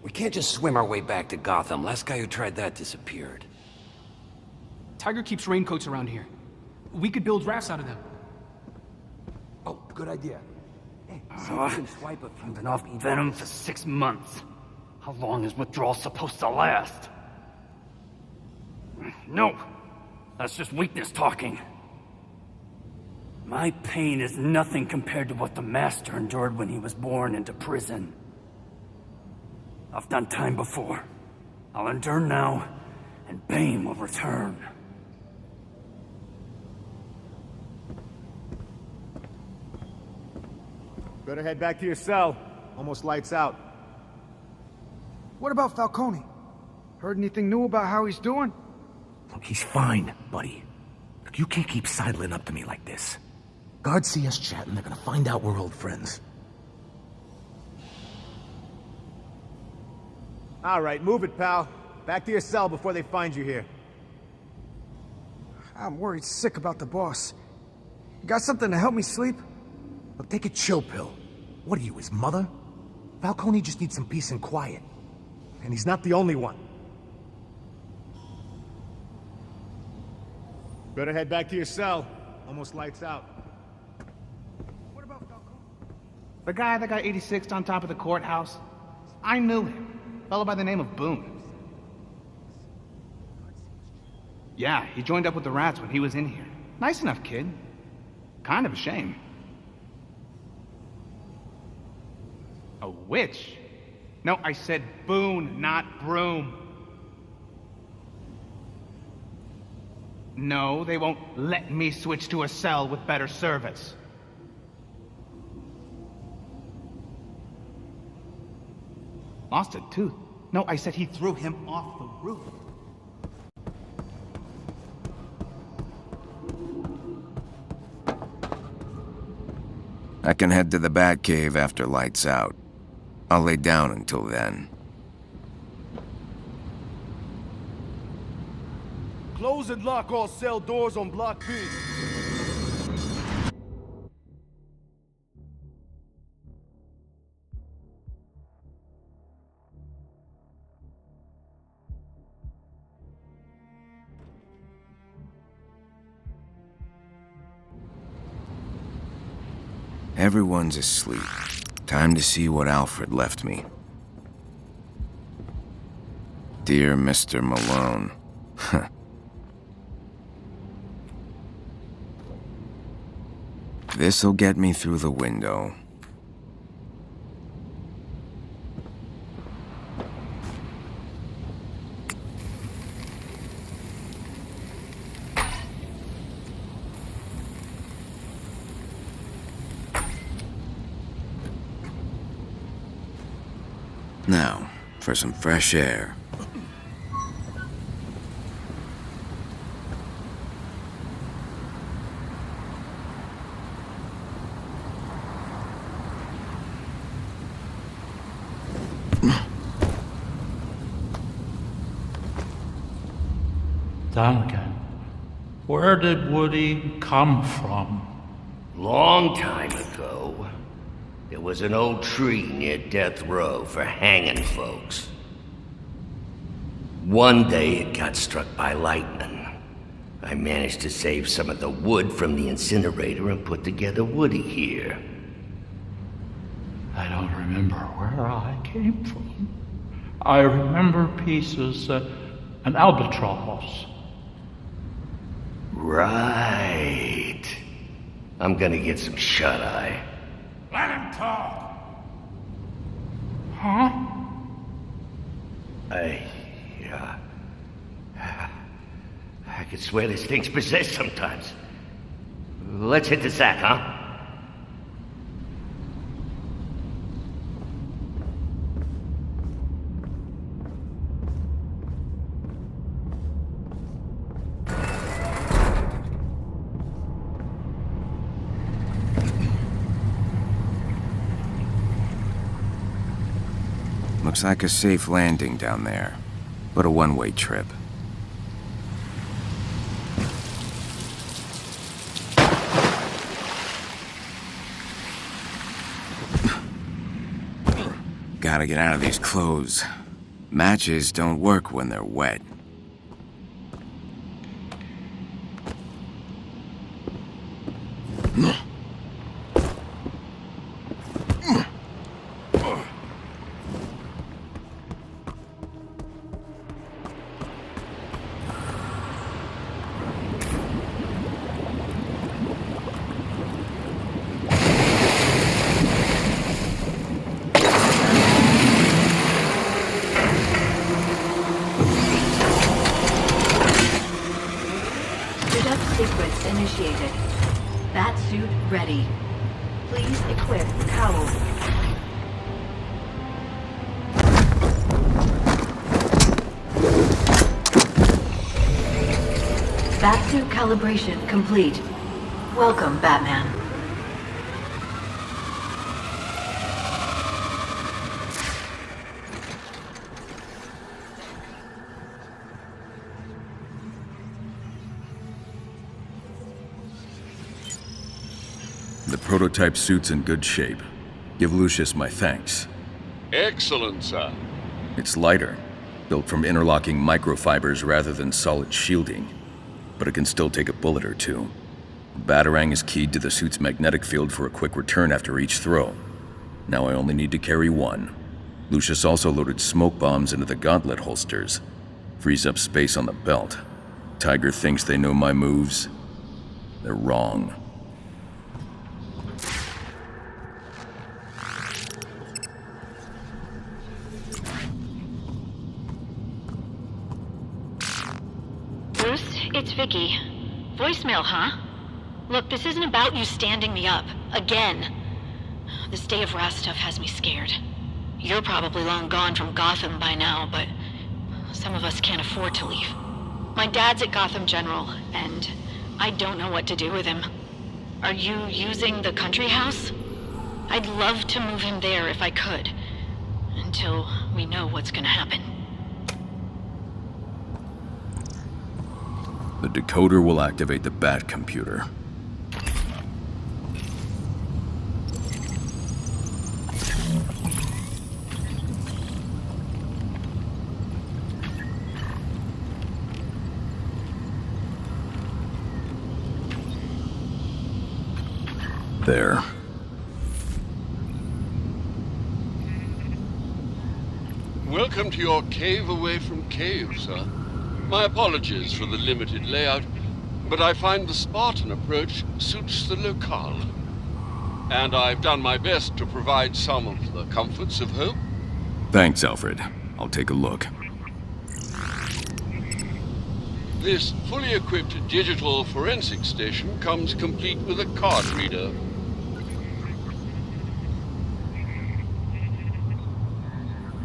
we can't just swim our way back to Gotham. Last guy who tried that disappeared. Tiger keeps raincoats around here. We could build rafts out of them. Oh, good idea. Hey, see if you can swipe a few. Been off venom for 6 months. How long is withdrawal supposed to last? No, that's just weakness talking. My pain is nothing compared to what the Master endured when he was born into prison. I've done time before. I'll endure now, and Bane will return. Better head back to your cell. Almost lights out. What about Falcone? Heard anything new about how he's doing? Look, he's fine, buddy. Look, you can't keep sidling up to me like this. Guards see us chatting, they're gonna find out we're old friends. All right, move it, pal. Back to your cell before they find you here. I'm worried sick about the boss. You got something to help me sleep? Look, take a chill pill. What are you, his mother? Falcone just needs some peace and quiet. And he's not the only one. Better head back to your cell. Almost lights out. The guy that got 86'd on top of the courthouse? I knew him. Fellow by the name of Boone. Yeah, he joined up with the rats when he was in here. Nice enough kid. Kind of a shame. A witch? No, I said Boone, not Broom. No, they won't let me switch to a cell with better service. Lost a tooth. No, I said he threw him off the roof. I can head to the Batcave after lights out. I'll lay down until then. Close and lock all cell doors on Block B. Everyone's asleep. Time to see what Alfred left me. Dear Mr. Malone. This'll get me through the window. Now, for some fresh air. Duncan, where did Woody come from? Long time ago, there was an old tree near Death Row for hanging folks. One day it got struck by lightning. I managed to save some of the wood from the incinerator and put together Woody here. I don't remember where I came from. I remember pieces, an albatross. Right. I'm gonna get some shut-eye. Let him talk! Huh? I could swear this thing's possessed sometimes. Let's hit the sack, huh? Looks like a safe landing down there, but a one-way trip. Gotta get out of these clothes. Matches don't work when they're wet. Sequence initiated. Batsuit ready. Please equip cowl. Batsuit calibration complete. Welcome, Batman. The prototype suit's in good shape. Give Lucius my thanks. Excellent, sir. It's lighter, built from interlocking microfibers rather than solid shielding, but it can still take a bullet or two. The Batarang is keyed to the suit's magnetic field for a quick return after each throw. Now I only need to carry one. Lucius also loaded smoke bombs into the gauntlet holsters. Frees up space on the belt. Tiger thinks they know my moves. They're wrong. It's Vicky. Voicemail, huh? Look, this isn't about you standing me up. Again. This Day of Wrath stuff has me scared. You're probably long gone from Gotham by now, but some of us can't afford to leave. My dad's at Gotham General, and I don't know what to do with him. Are you using the country house? I'd love to move him there if I could. Until we know what's gonna happen. The decoder will activate the Batcomputer. There. Welcome to your cave away from cave, sir. My apologies for the limited layout, but I find the Spartan approach suits the locale. and I've done my best to provide some of the comforts of home. Thanks, Alfred. I'll take a look. This fully equipped digital forensic station comes complete with a card reader.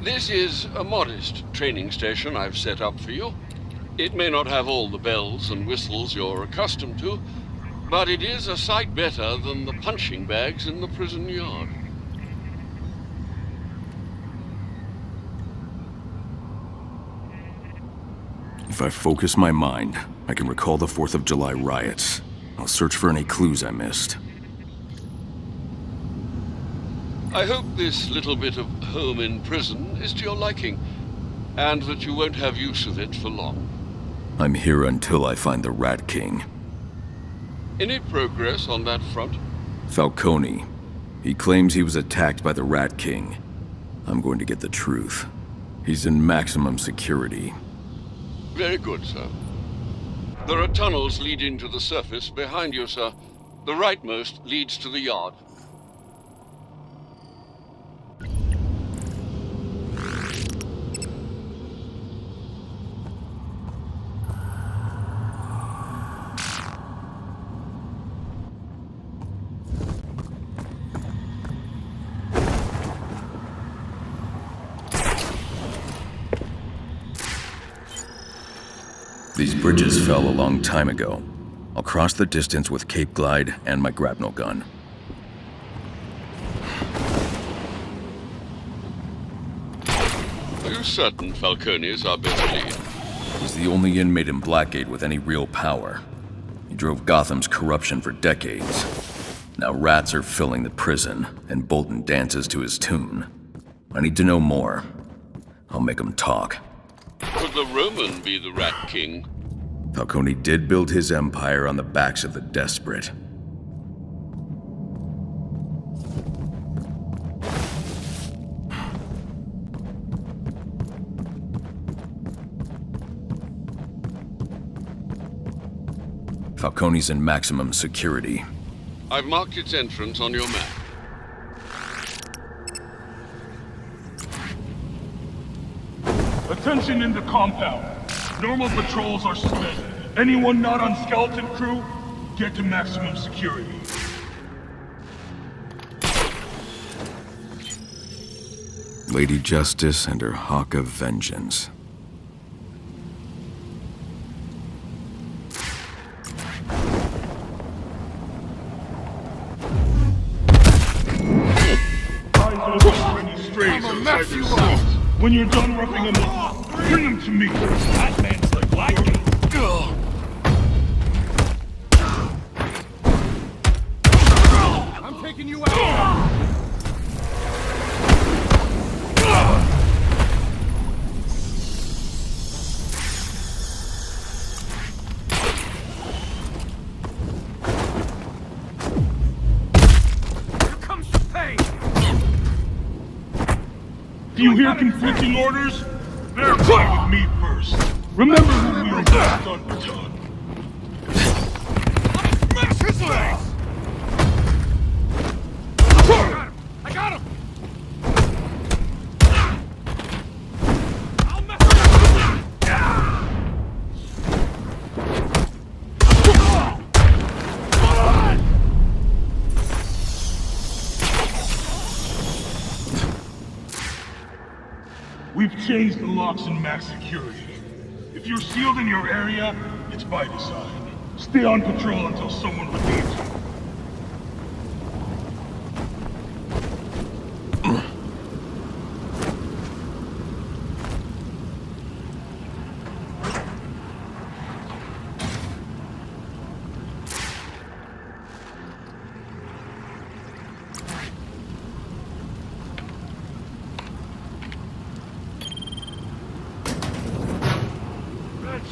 This is a modest training station I've set up for you. It may not have all the bells and whistles you're accustomed to, but it is a sight better than the punching bags in the prison yard. If I focus my mind, I can recall the 4th of July riots. I'll search for any clues I missed. I hope this little bit of home in prison is to your liking, and that you won't have use of it for long. I'm here until I find the Rat King. Any progress on that front? Falcone. He claims he was attacked by the Rat King. I'm going to get the truth. He's in maximum security. Very good, sir. There are tunnels leading to the surface behind you, sir. The rightmost leads to the yard. These bridges fell a long time ago. I'll cross the distance with Cape Glide and my grapnel gun. Are you certain Falcone is our best lead? He's the only inmate in Blackgate with any real power. He drove Gotham's corruption for decades. Now rats are filling the prison, and Bolton dances to his tune. I need to know more. I'll make him talk. Could the Roman be the Rat King? Falcone did build his empire on the backs of the desperate. Falcone's in maximum security. I've marked its entrance on your map. Attention in the compound. Normal patrols are suspended. Anyone not on skeleton crew, get to maximum security. Lady Justice and her hawk of vengeance. Eyes open for any strays inside the cells. When you're done roughing them up, bring them to me. That man's like lightning. I'm taking you out. Here comes the pain. Do you hear conflicting orders? Verify with me first. Remember who we are last on baton. Smash his legs! I got him! I'll mess We've changed the locks in max security. If you're sealed in your area, it's by design. Stay on patrol until someone relieves you.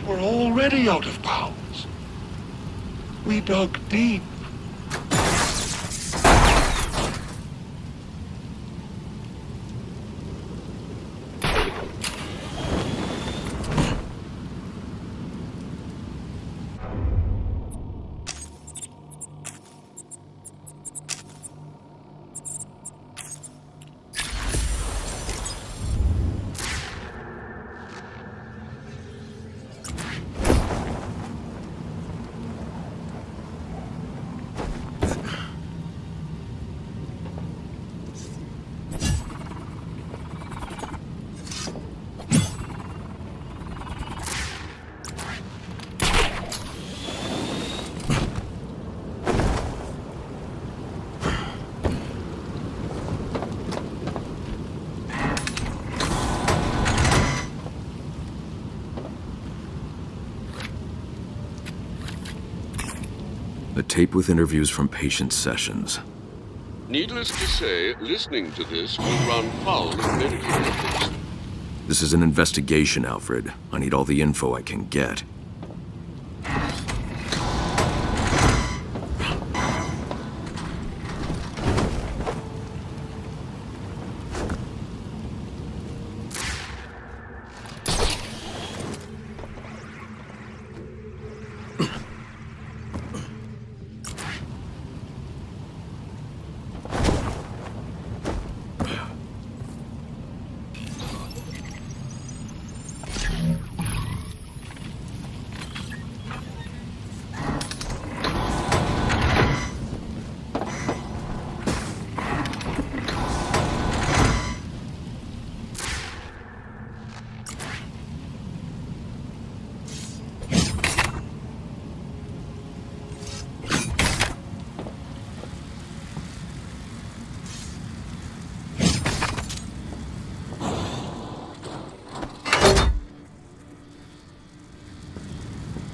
We're already out of bounds. We dug deep. tape with interviews from patient sessions. Needless to say, listening to this will run foul of medical ethics. This is an investigation, Alfred. I need all the info I can get.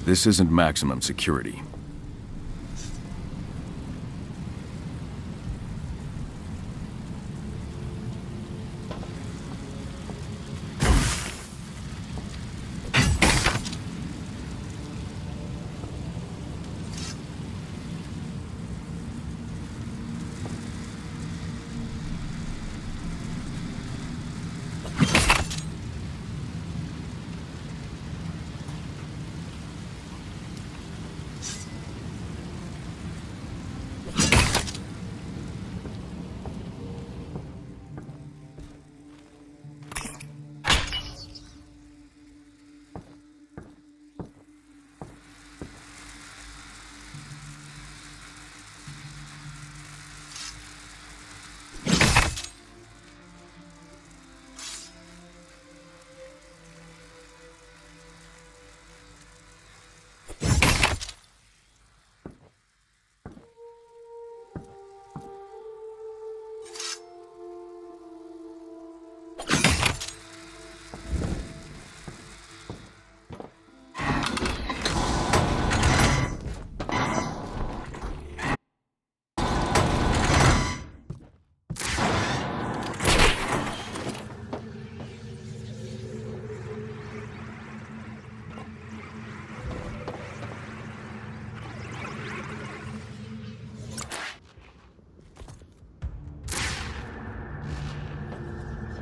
This isn't maximum security.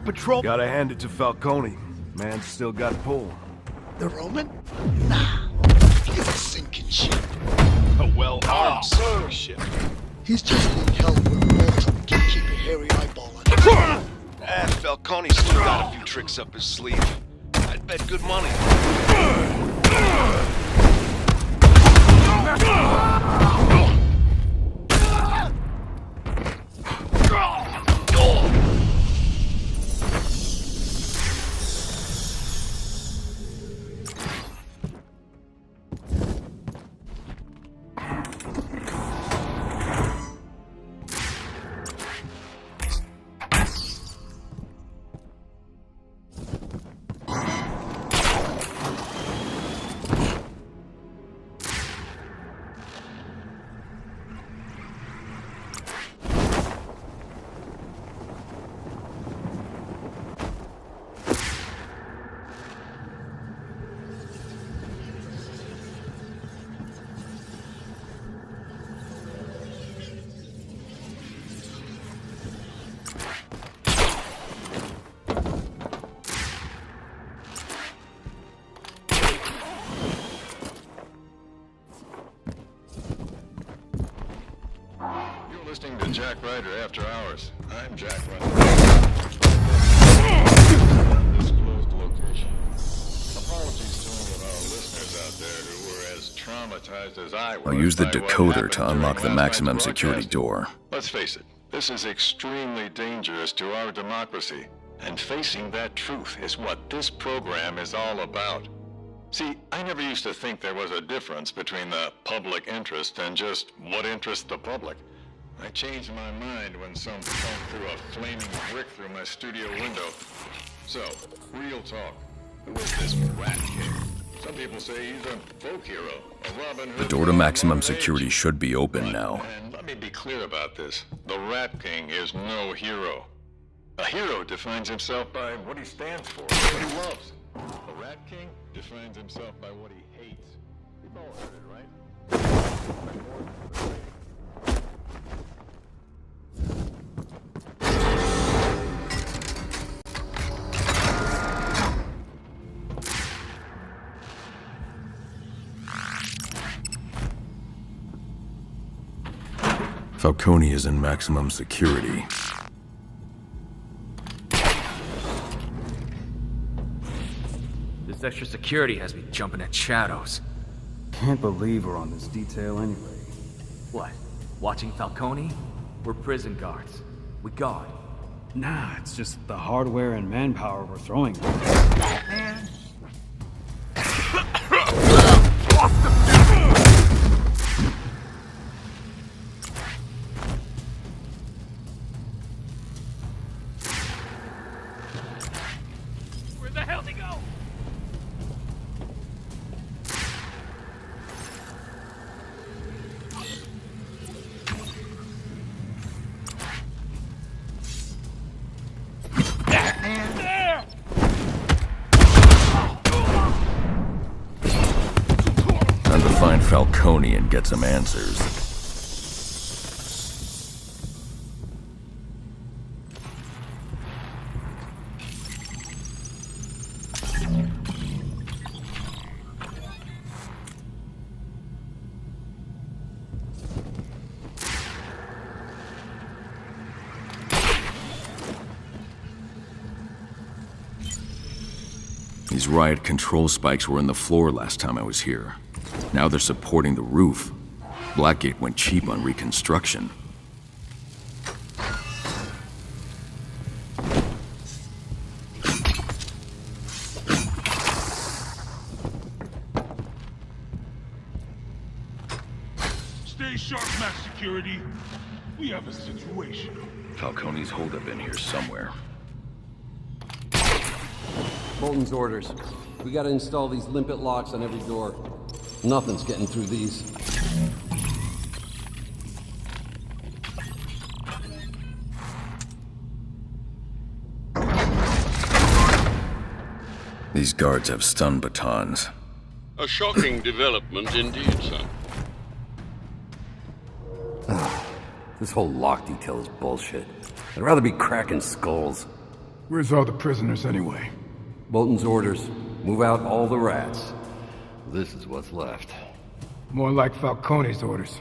Patrol. Gotta hand it to Falcone. Man's still got pull. The Roman? Nah. He's a sinking ship. A well-armed sinking ship. He's just in hell with Walter to keep a hairy eyeball on him. Falcone's still got a few tricks up his sleeve. I'd bet good money. Listening to Jack Ryder After Hours. I'm Jack Ryder. Undisclosed location. Apologies to any of our listeners out there who were as traumatized as I was. I'll use the by what decoder happened to unlock the during last maximum night's security broadcast. door. Let's face it, this is extremely dangerous to our democracy. And facing that truth is what this program is all about. See, I never used to think there was a difference between the public interest and just what interests the public. I changed my mind when some punk threw a flaming brick through my studio window. So, real talk. Who is this Ratcatcher? Some people say he's a folk hero, a Robin Hood. The door to maximum security should be open now. And let me be clear about this. The Rat King is no hero. A hero defines himself by what he stands for, what he loves. The Rat King defines himself by what he hates. We've all heard it, right? Falcone is in maximum security. This extra security has me jumping at shadows. Can't believe we're on this detail anyway. What? Watching Falcone? We're prison guards. We guard. Nah, it's just the hardware and manpower we're throwing. Batman! Where the hell did he go? Time to find Falcone and get some answers. These riot control spikes were in the floor last time I was here. Now they're supporting the roof. Blackgate went cheap on reconstruction. Stay sharp, Max Security. We have a situation. Falcone's holdup in here somewhere. Bolton's orders. We gotta install these limpet locks on every door. Nothing's getting through these. These guards have stun batons. A shocking development indeed, sir. This whole lock detail is bullshit. I'd rather be cracking skulls. Where's all the prisoners anyway? Bolton's orders. Move out all the rats. This is what's left. More like Falcone's orders.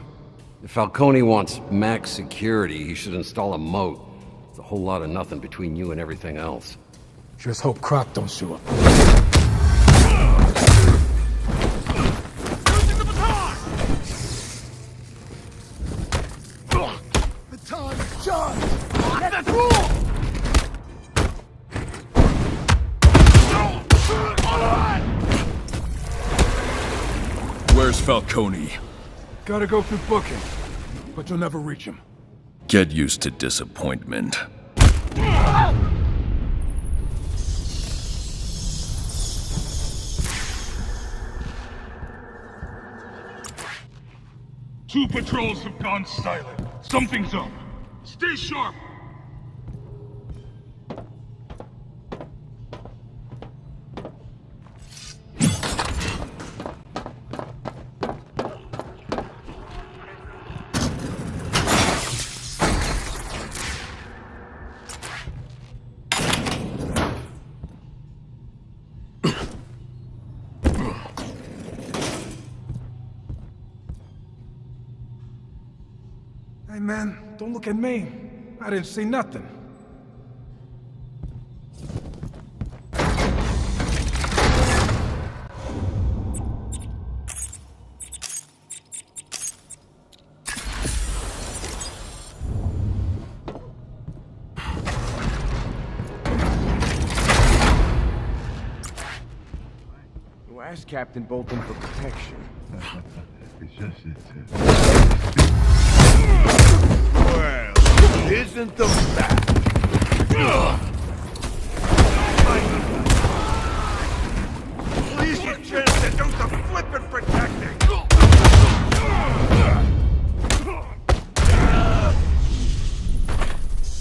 If Falcone wants max security, he should install a moat. It's a whole lot of nothing between you and everything else. Just hope Croc don't show up. Baton charged! That's rule! Where's Falcone? Gotta go through booking, but you'll never reach him. Get used to disappointment. Two patrols have gone silent. Something's up. Stay sharp. Hey man, don't look at me. I didn't see nothing. You asked Captain Bolton for protection. Well, isn't the bat? Please, you chance to do slip and protecting!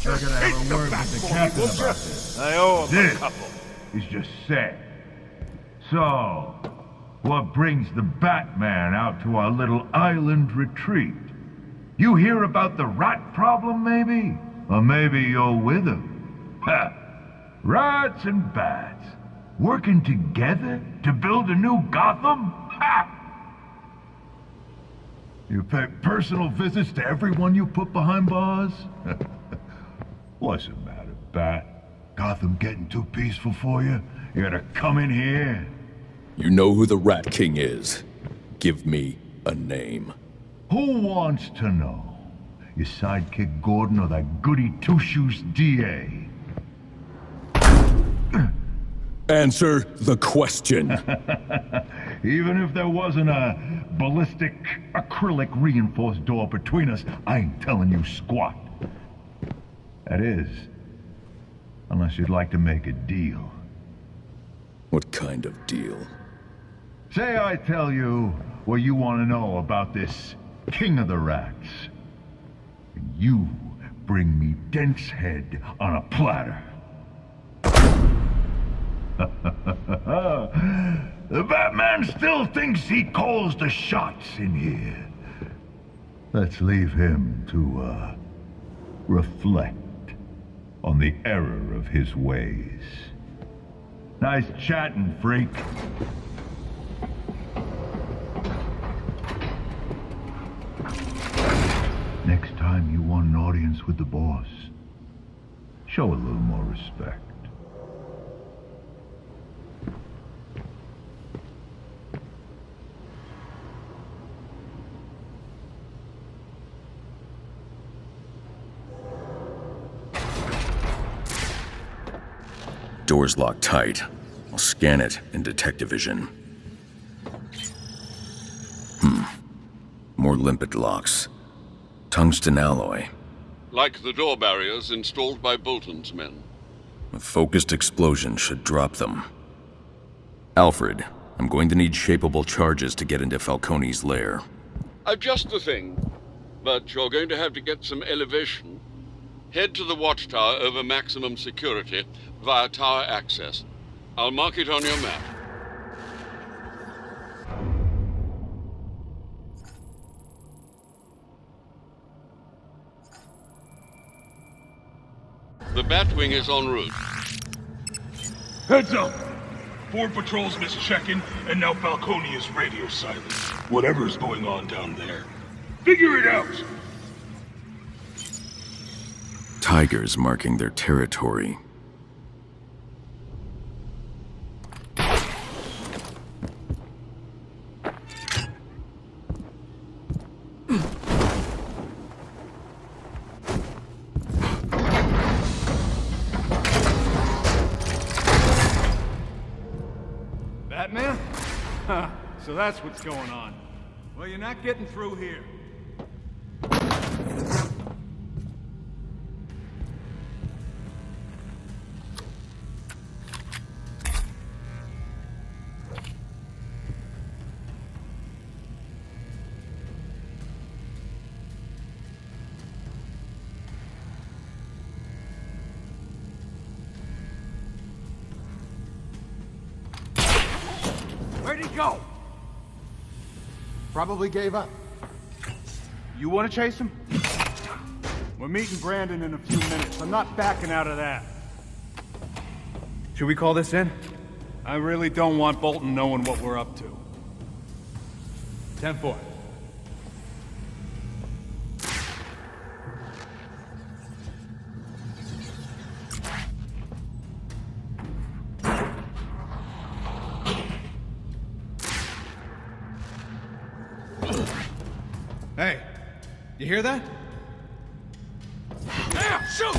We're gonna have a word with the captain about this. I owe him a This couple. is just sad. So, what brings the Batman out to our little island retreat? You hear about the rat problem, maybe? Or maybe you're with him. Ha! Rats and bats, working together to build a new Gotham? Ha! You pay personal visits to everyone you put behind bars? What's the matter, Bat? Gotham getting too peaceful for you? You gotta come in here? You know who the Rat King is. Give me a name. Who wants to know? Your sidekick Gordon or that goody two-shoes DA? Answer the question. Even if there wasn't a ballistic acrylic reinforced door between us, I ain't telling you squat. That is, unless you'd like to make a deal. What kind of deal? Say I tell you what you want to know about this King of the Rats. And you bring me Dent's head on a platter. The Batman still thinks he calls the shots in here. Let's leave him to, reflect on the error of his ways. Nice chatting, freak. Next time you want an audience with the boss, show a little more respect. Door's locked tight. I'll scan it in detective vision. More limpet locks. Tungsten alloy. Like the door barriers installed by Bolton's men. A focused explosion should drop them. Alfred, I'm going to need shapeable charges to get into Falcone's lair. Just the thing. But you're going to have to get some elevation. Head to the watchtower over maximum security via tower access. I'll mark it on your map. The Batwing is en route. Heads up! 4 patrols missed check-in, and now Falcone is radio silent. Whatever's going on down there. Figure it out! Tigers marking their territory. Batman? Huh, so that's what's going on. Well, you're not getting through here. Where'd he go? Probably gave up. You want to chase him? We're meeting Brandon in a few minutes. I'm not backing out of that. Should we call this in? I really don't want Bolton knowing what we're up to. 10-4. Hey, you hear that? Damn, shoot!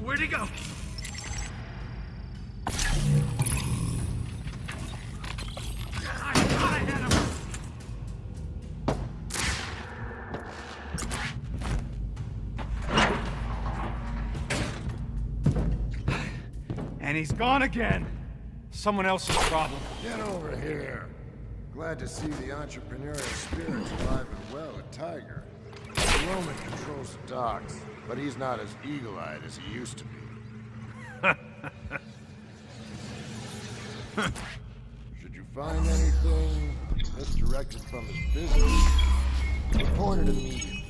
Where'd he go? And he's gone again. Someone else's problem. Get over here. Glad to see the entrepreneurial spirit's alive and well at Tiger. Roman controls the docks, but he's not as eagle-eyed as he used to be. Should you find anything misdirected from his business, report it immediately.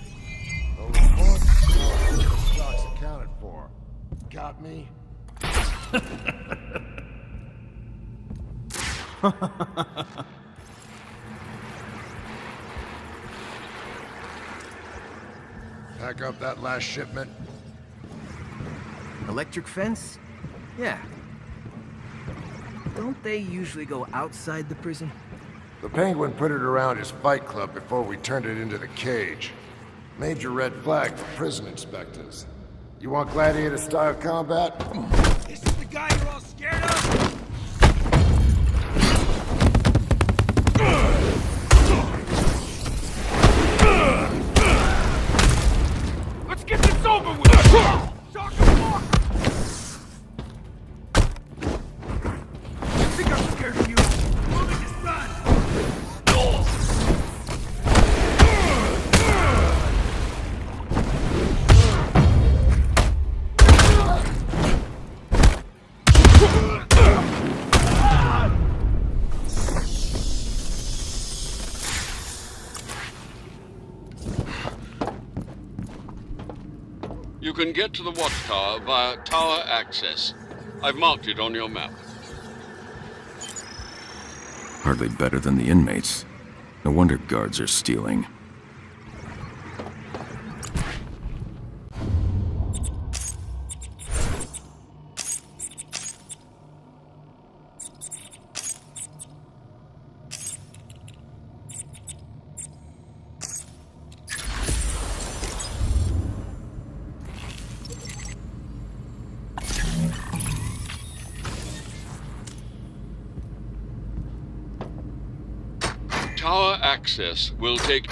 No report, the stock's accounted for. Got me? Pack up that last shipment. Electric fence? Yeah. Don't they usually go outside the prison? The Penguin put it around his fight club before we turned it into the cage. Major red flag for prison inspectors. You want gladiator-style combat? This is the guy you're all scared of? Let's get this over with! Talk more! I think I'm scared of you. Moving his son! You can get to the watchtower via tower access. I've marked it on your map. Hardly better than the inmates. No wonder guards are stealing. Tower access will take...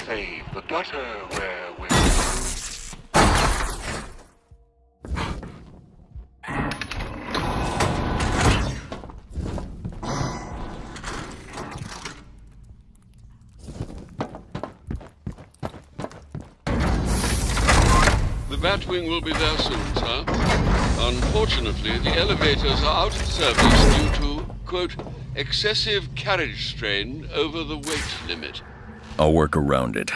Save the gutter where we're... The Batwing will be there soon, sir. Unfortunately, the elevators are out of service due to, quote, excessive carriage strain over the weight limit. I'll work around it.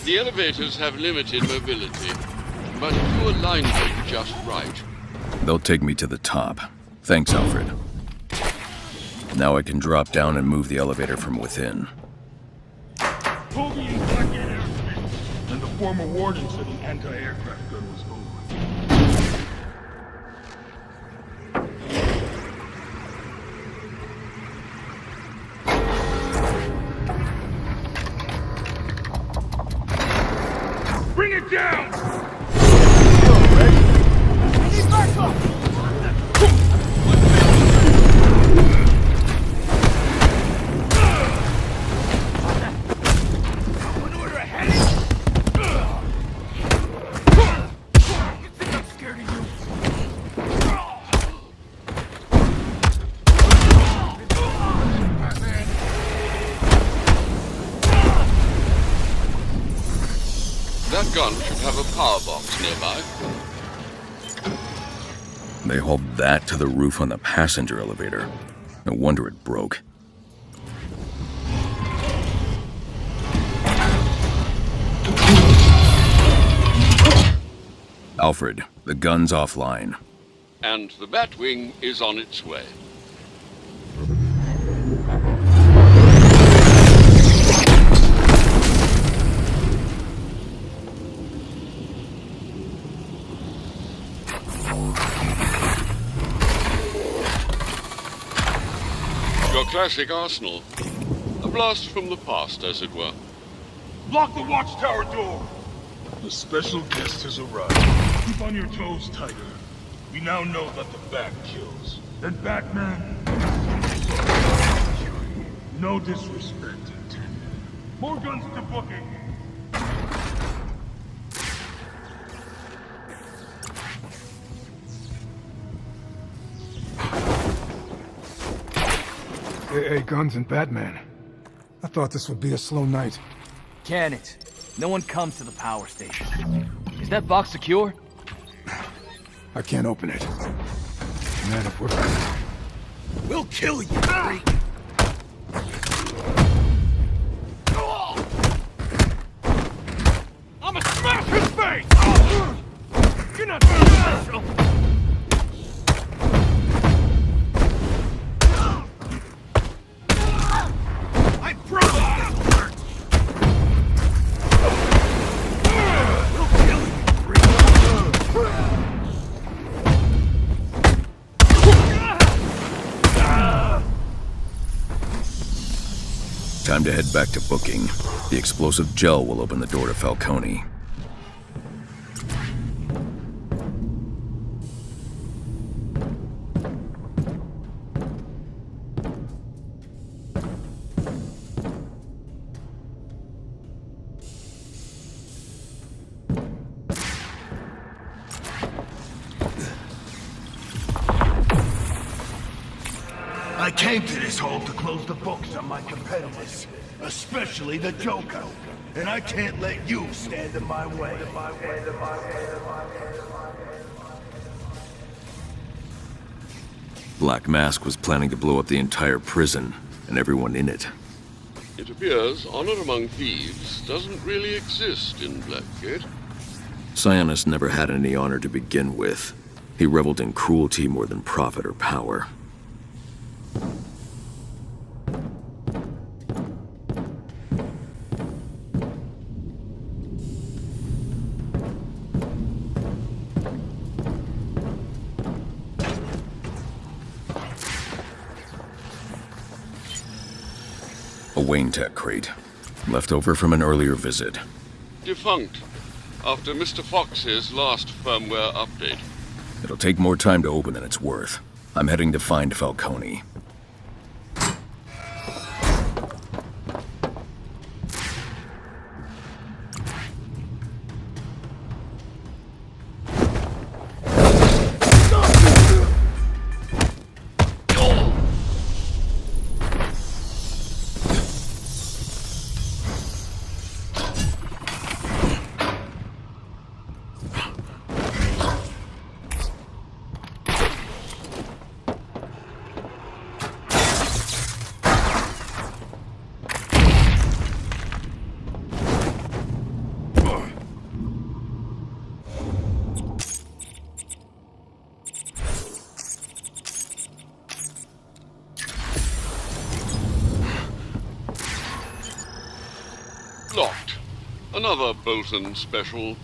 The elevators have limited mobility, but if you align them just right... They'll take me to the top. Thanks, Alfred. Now I can drop down and move the elevator from within. Toby and Blackgate Aerospace, and the former warden said an anti-aircraft gun was over. Bring it down! Need backup! power box nearby. They hauled that to the roof on the passenger elevator. No wonder it broke. Alfred, the gun's offline. And the Batwing is on its way. Your classic arsenal. A blast from the past, as it were. Block the watchtower door! The special guest has arrived. Keep on your toes, Tiger. We now know that the Bat kills. Then Batman... No disrespect intended. More guns to booking! Hey, Guns and Batman. I thought this would be a slow night. Can it? No one comes to the power station. Is that box secure? I can't open it. Man, if we're... We'll kill you, freak! I'ma smash his face! You're not special! I promise this works! We'll kill you, freak! Time to head back to booking. The explosive gel will open the door to Falcone. I came to this hole to close the books on my competitors, especially the Joker. And I can't let you stand in my way. Black Mask was planning to blow up the entire prison, and everyone in it. It appears honor among thieves doesn't really exist in Blackgate. Sionis never had any honor to begin with. He reveled in cruelty more than profit or power. A Wayne Tech crate, left over from an earlier visit. Defunct, after Mr. Fox's last firmware update. It'll take more time to open than it's worth. I'm heading to find Falcone. Locked. Another Bolton special.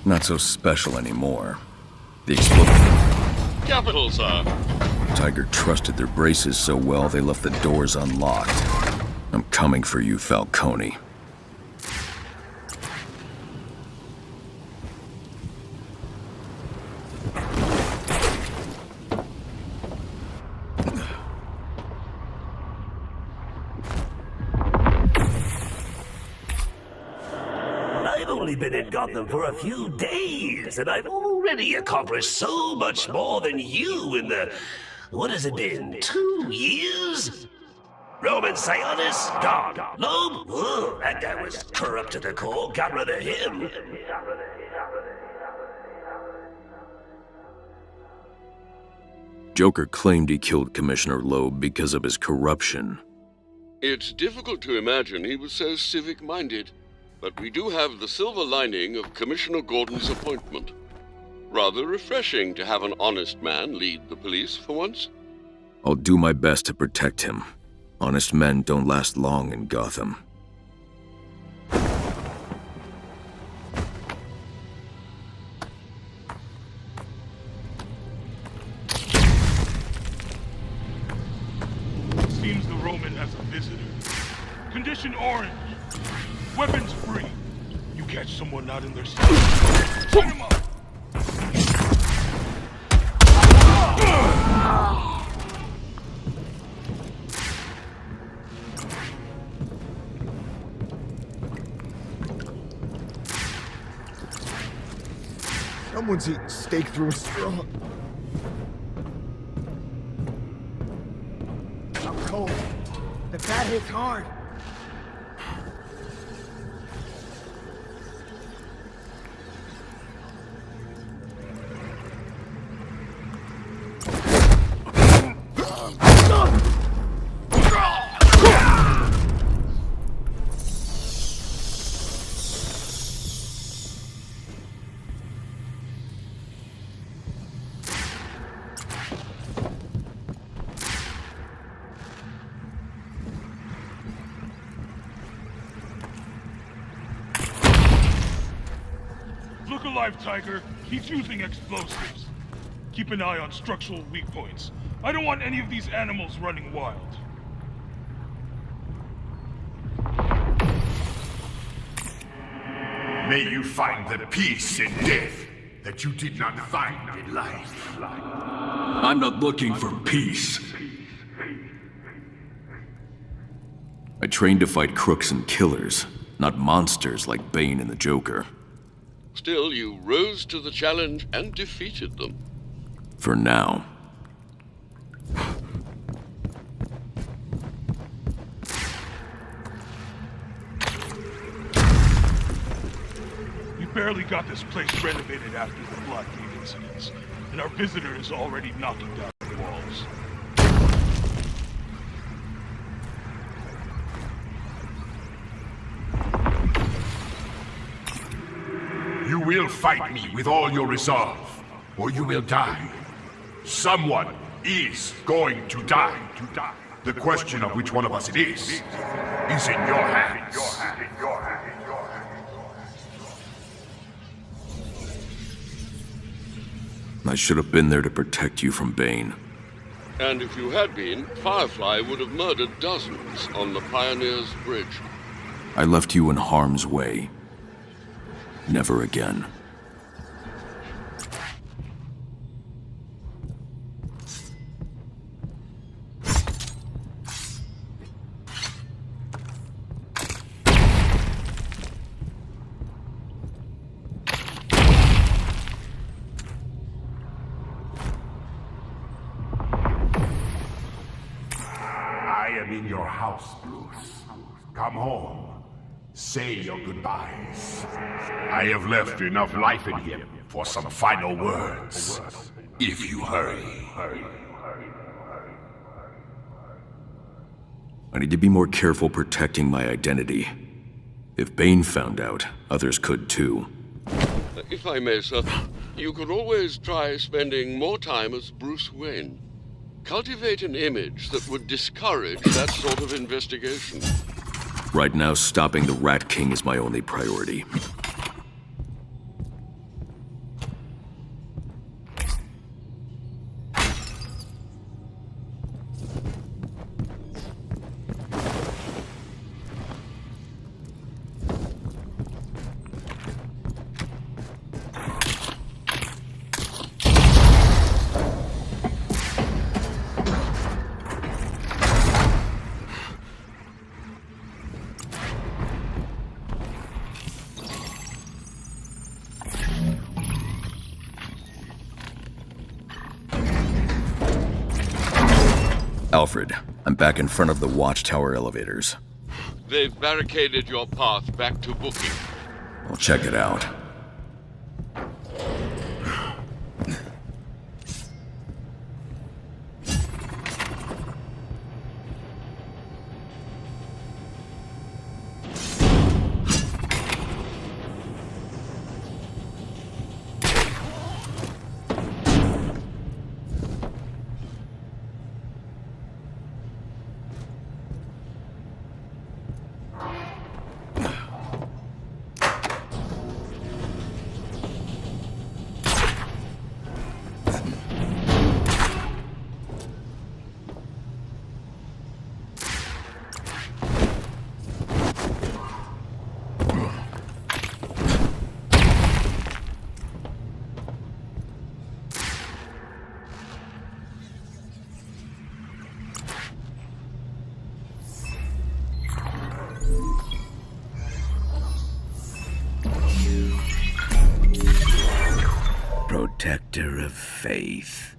Not so special anymore. The explosion. Capital, sir. Tiger trusted their braces so well they left the doors unlocked. I'm coming for you, Falcone. I've only been in Gotham for a few days, and I've already accomplished so much more than you in the... what has it been, 2 years? Roman Sionis, gone. Loeb? Ugh, that guy was corrupt to the core. Got rid of him. Joker claimed he killed Commissioner Loeb because of his corruption. It's difficult to imagine he was so civic-minded, but we do have the silver lining of Commissioner Gordon's appointment. Rather refreshing to have an honest man lead the police for once. I'll do my best to protect him. Honest men don't last long in Gotham. Seems the Roman has a visitor. Condition orange. Weapons free. You catch someone not in their sight. Shoot him up! Someone's eating steak through a straw. I'm cold. The bat hits hard. Look alive, Tiger. He's using explosives. Keep an eye on structural weak points. I don't want any of these animals running wild. May you find the peace in death that you did not find in life. I'm not looking for peace. I trained to fight crooks and killers, not monsters like Bane and the Joker. Still, you rose to the challenge and defeated them. For now. We barely got this place renovated after the Blackgate incidents, and our visitor is already knocking down the walls. You will fight me with all your resolve, or you will die. Someone is going to die. The question of which one of us it is in your hands. I should have been there to protect you from Bane. And if you had been, Firefly would have murdered dozens on the Pioneers Bridge. I left you in harm's way. Never again. I am in your house, Bruce. Come home. Say your goodbyes. I have left enough life in him for some final words. If you hurry. I need to be more careful protecting my identity. If Bane found out, others could too. If I may, sir, you could always try spending more time as Bruce Wayne. Cultivate an image that would discourage that sort of investigation. Right now, stopping the Rat King is my only priority. Alfred, I'm back in front of the Watchtower elevators. They've barricaded your path back to booking. I'll check it out. protector of faith.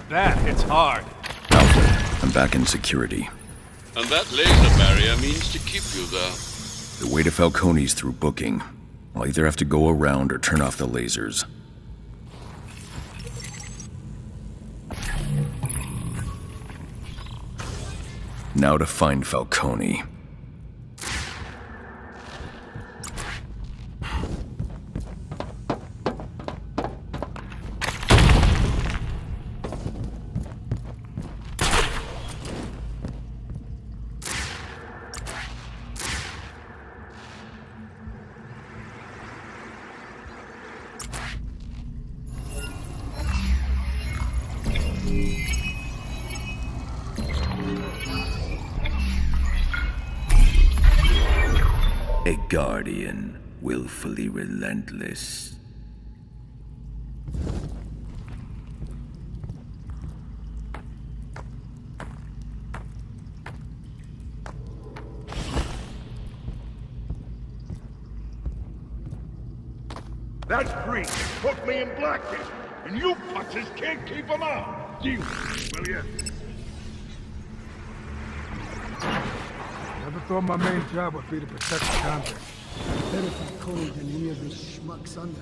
That hits hard. Alfred, I'm back in security. And that laser barrier means to keep you there. The way to Falcone's through booking. I'll either have to go around or turn off the lasers. Now to find Falcone. A guardian, willfully relentless. That's Green. Put me in Blackgate, and you putzes can't keep him out. Deal, will you? Never thought my main job would be to protect the convict. Better Falcone than any of these schmucks under.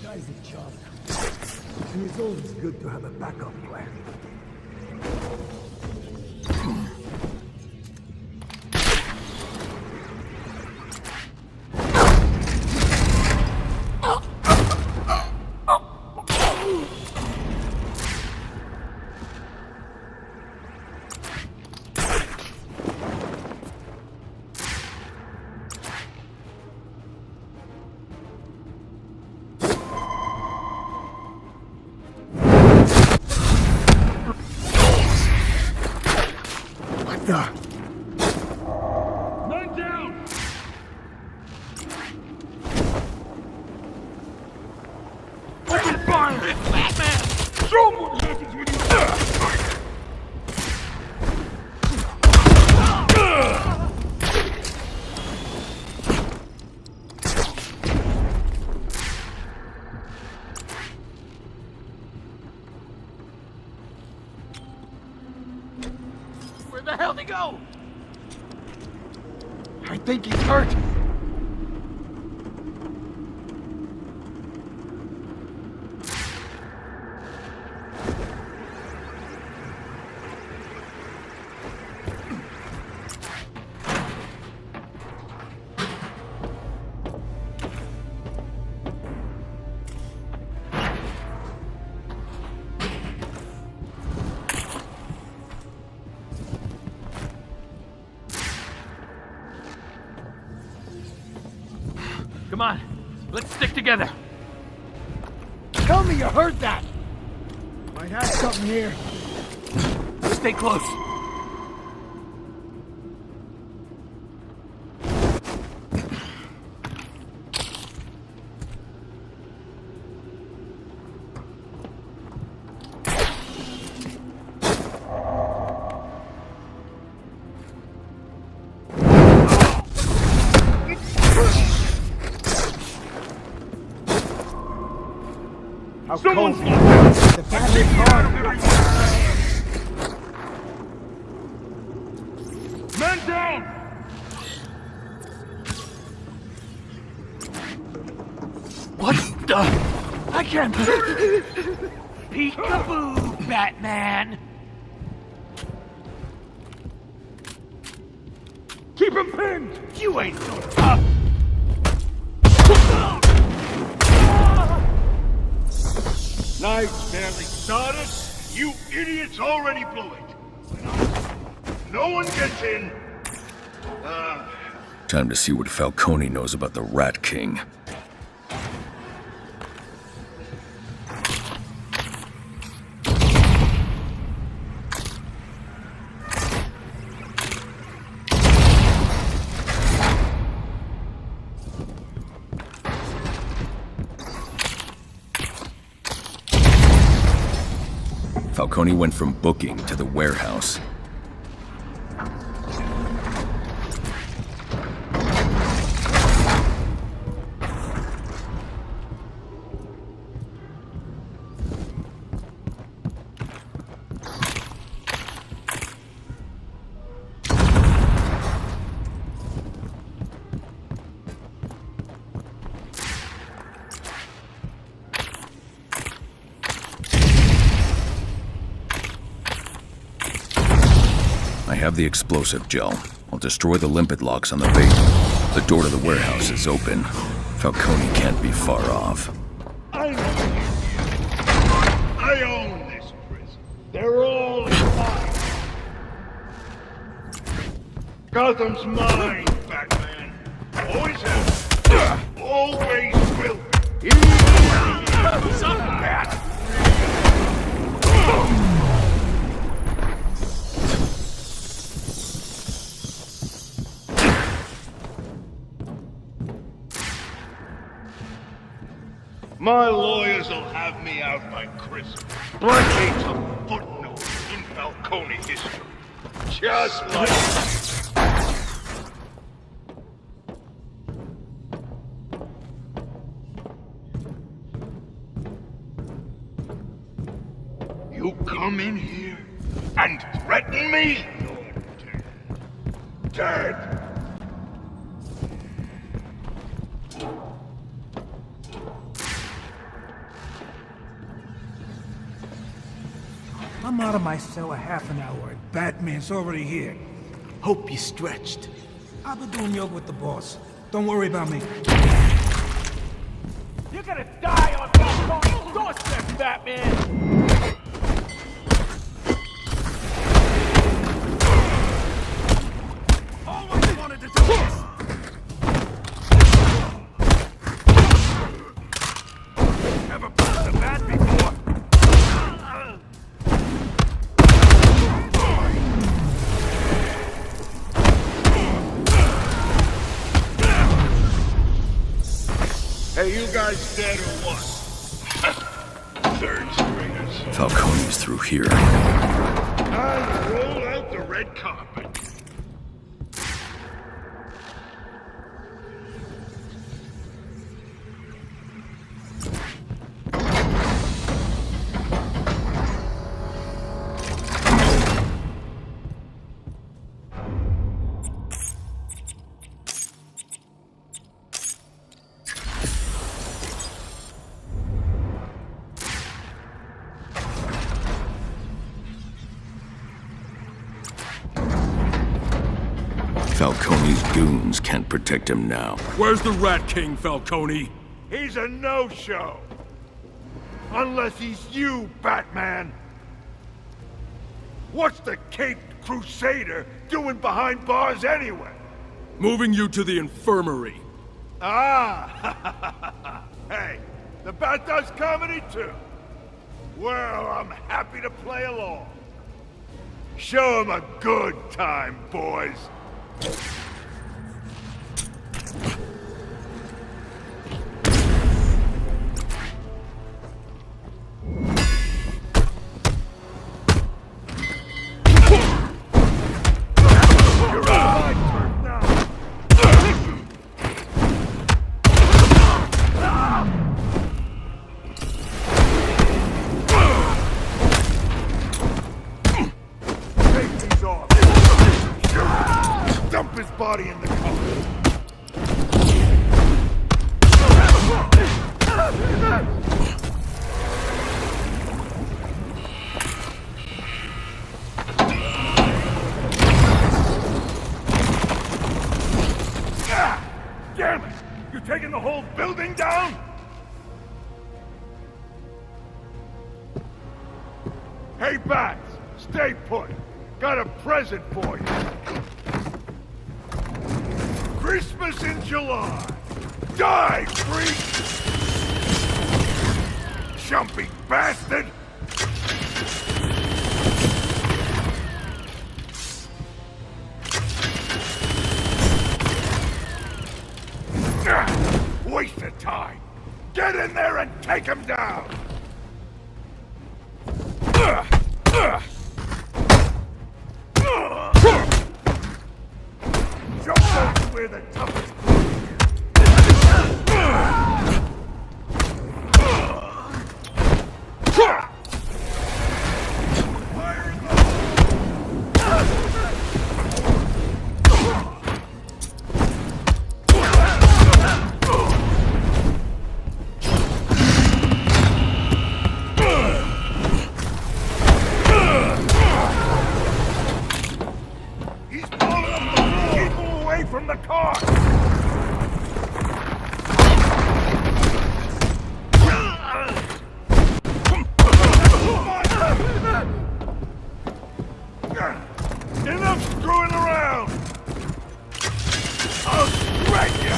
Guy's a job. And it's always good to have a backup plan. Men down! Open fire! Batman! Show 'em what happens when you... Where the hell did he go? I think he's hurt. Come on, let's stick together. Tell me you heard that! Might have something here. Stay close. Someone's... The battery's hard. Men down! What the? I can't... Peekaboo, Batman! Keep him pinned! You ain't so tough! Night's barely started. You idiots already blew it. No one gets in. Time to see what Falcone knows about the Rat King. Falcone went from booking to the warehouse. I have the explosive gel. I'll destroy the limpet locks on the bait. The door to the warehouse is open. Falcone can't be far off. I own this prison. They're all mine. Gotham's mine, Batman. Always has. Always will. Stop that! My lawyers will have me out by Christmas. Blackade's a footnote in Falcone history. Just like you come in here and threaten me? Dead. I'm out of my cell a half an hour, and Batman's already here. Hope you stretched. I'll be doing yoga with the boss. Don't worry about me. You're gonna die on Falcone's doorstep, Batman! Always wanted to do this! Never put the bat before! Hey, you guys dead or what? Third stringers. Falcone's through here. I'll roll out the red carpet. Falcone's goons can't protect him now. Where's the Rat King, Falcone? He's a no-show. Unless he's you, Batman. What's the Caped Crusader doing behind bars anyway? Moving you to the infirmary. Ah! Hey, the Bat does comedy too. Well, I'm happy to play along. Show him a good time, boys. Dump his body in the car. Damn it! You taking the whole building down? Hey, Bats, stay put. Got a present for you. Christmas in July! Die, freak! Jumping bastard! Waste of time! Get in there and take him down! Jump over where the toughest from the car! Enough screwing around! I'll shred you!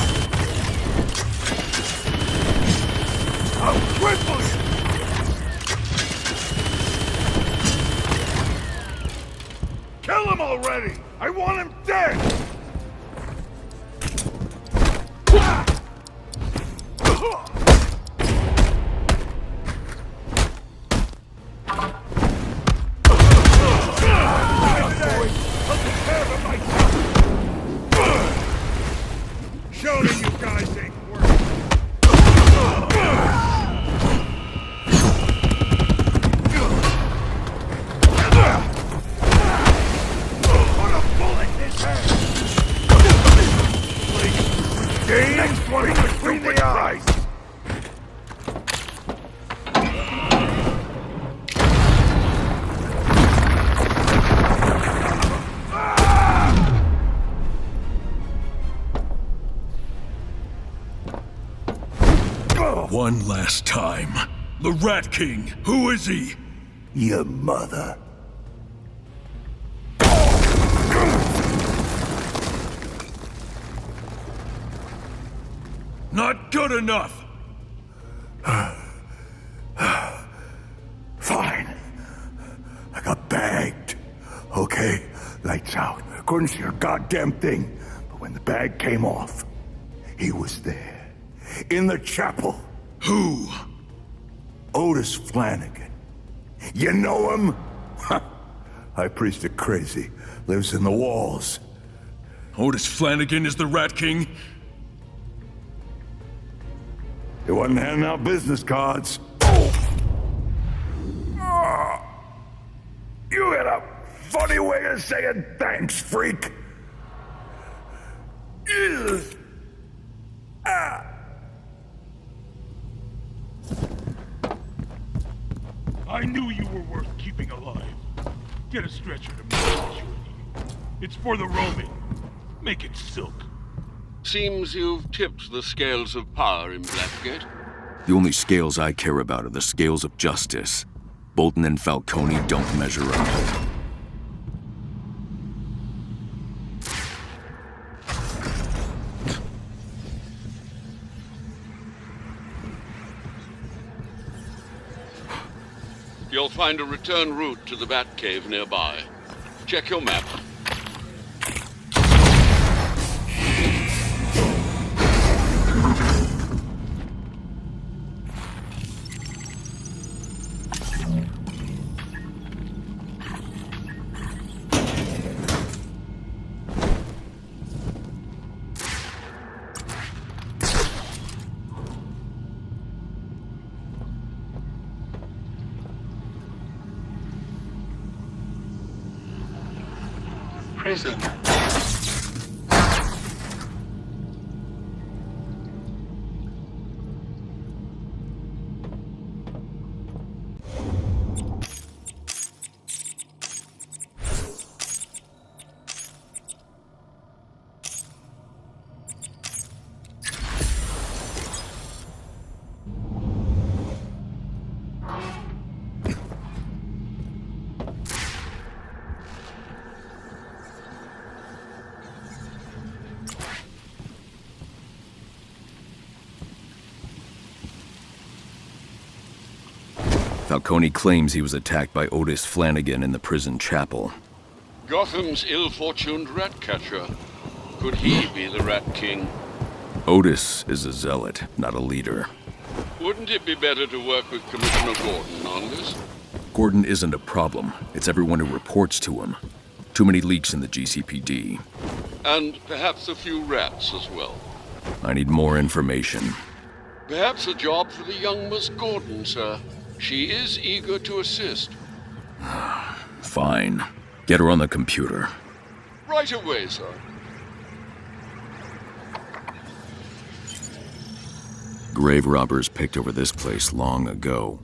I'll cripple you! Kill him already! I want him dead! One last time. The Rat King, who is he? Your mother. Not good enough! Fine. I got bagged. Okay, lights out. Couldn't see a goddamn thing. But when the bag came off, he was there. In the chapel. Who? Otis Flannegan. You know him? High priest of crazy. Lives in the walls. Otis Flannegan is the Rat King? He wasn't handing out business cards. You had a funny way of saying thanks, freak. I knew you were worth keeping alive. Get a stretcher to more security. It's for the roaming. Make it silk. Seems you've tipped the scales of power in Blackgate. The only scales I care about are the scales of justice. Bolton and Falcone don't measure up. You'll find a return route to the Batcave nearby. Check your map. Prison. Falcone claims he was attacked by Otis Flannegan in the prison chapel. Gotham's ill-fortuned Ratcatcher. Could he be the Rat King? Otis is a zealot, not a leader. Wouldn't it be better to work with Commissioner Gordon on this? Gordon isn't a problem. It's everyone who reports to him. Too many leaks in the GCPD. And perhaps a few rats as well. I need more information. Perhaps a job for the young Miss Gordon, sir. She is eager to assist. Fine. Get her on the computer. Right away, sir. Grave robbers picked over this place long ago.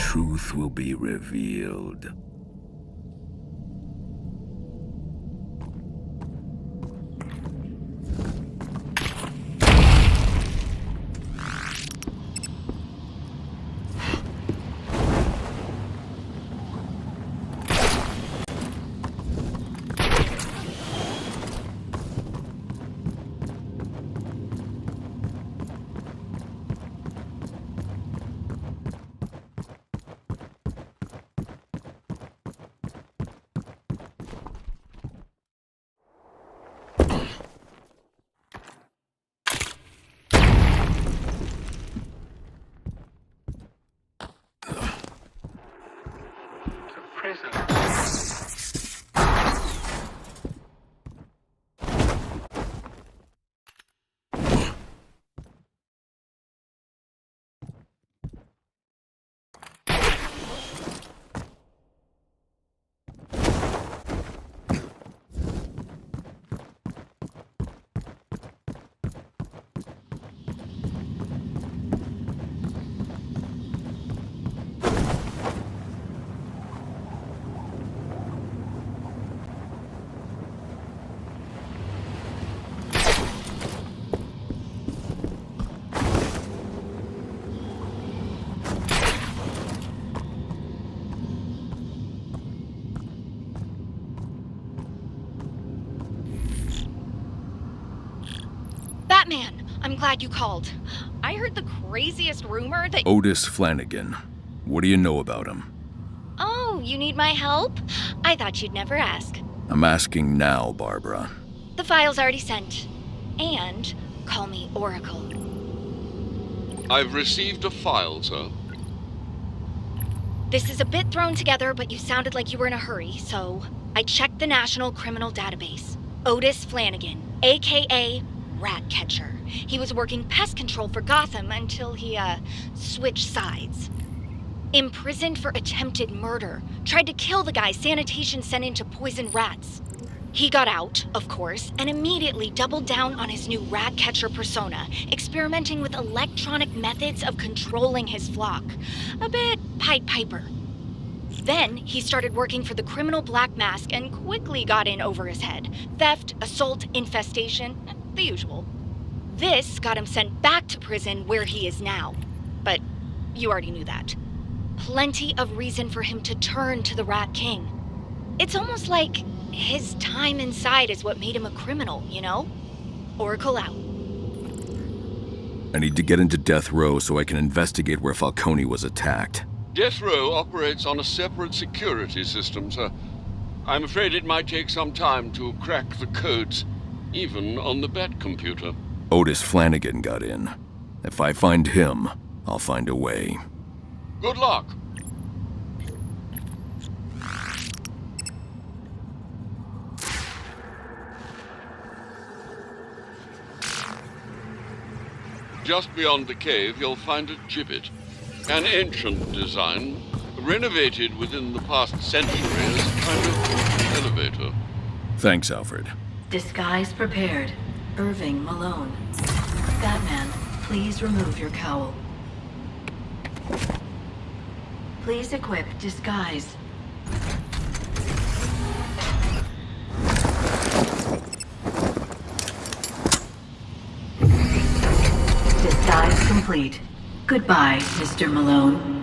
Truth will be revealed. Batman, I'm glad you called. I heard the craziest rumor that— Otis Flannegan. What do you know about him? Oh, you need my help? I thought you'd never ask. I'm asking now, Barbara. The file's already sent. And call me Oracle. I've received a file, sir. This is a bit thrown together, but you sounded like you were in a hurry, so I checked the National Criminal Database. Otis Flannegan, a.k.a. Ratcatcher. He was working pest control for Gotham until he, switched sides. Imprisoned for attempted murder. Tried to kill the guy sanitation sent in to poison rats. He got out, of course, and immediately doubled down on his new Ratcatcher persona, experimenting with electronic methods of controlling his flock. A bit Pied Piper. Then he started working for the criminal Black Mask and quickly got in over his head. Theft, assault, infestation, the usual. This got him sent back to prison where he is now. But you already knew that. Plenty of reason for him to turn to the Rat King. It's almost like his time inside is what made him a criminal, you know? Oracle out. I need to get into Death Row so I can investigate where Falcone was attacked. Death Row operates on a separate security system, sir. I'm afraid it might take some time to crack the codes, even on the Batcomputer. Otis Flannegan got in. If I find him, I'll find a way. Good luck. Just beyond the cave, you'll find a gibbet. An ancient design, renovated within the past century as a kind of elevator. Thanks, Alfred. Disguise prepared. Irving Malone. Batman, please remove your cowl. Please equip disguise. Disguise complete. Goodbye, Mr. Malone.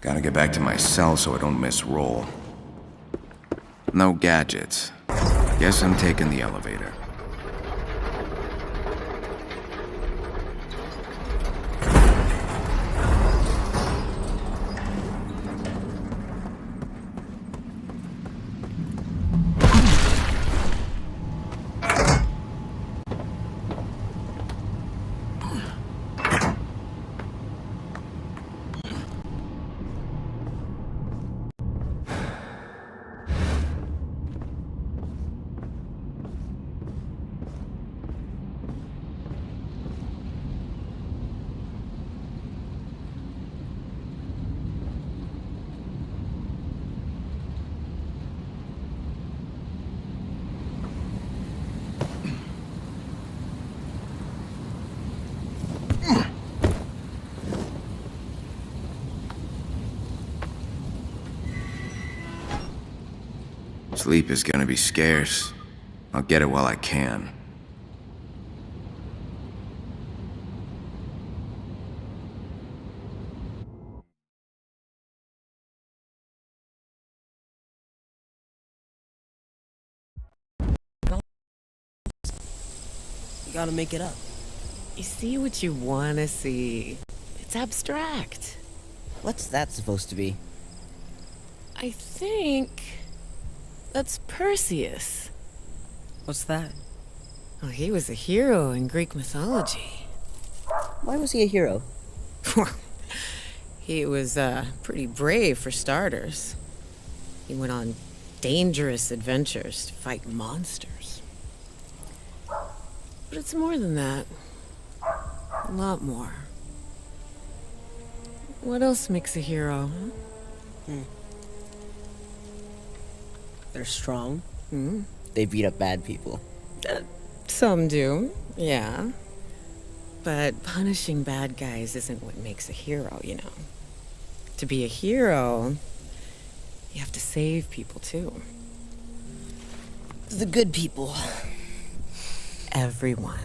Gotta get back to my cell so I don't miss roll. No gadgets. Guess I'm taking the elevator. Sleep is gonna be scarce. I'll get it while I can. You gotta make it up. You see what you wanna see. It's abstract. What's that supposed to be? I think that's Perseus. What's that? Well, he was a hero in Greek mythology. Why was he a hero? He was pretty brave for starters. He went on dangerous adventures to fight monsters. But it's more than that. A lot more. What else makes a hero, huh? They're strong. Hmm? They beat up bad people. Some do, yeah. But punishing bad guys isn't what makes a hero, you know. To be a hero, you have to save people too. The good people. Everyone.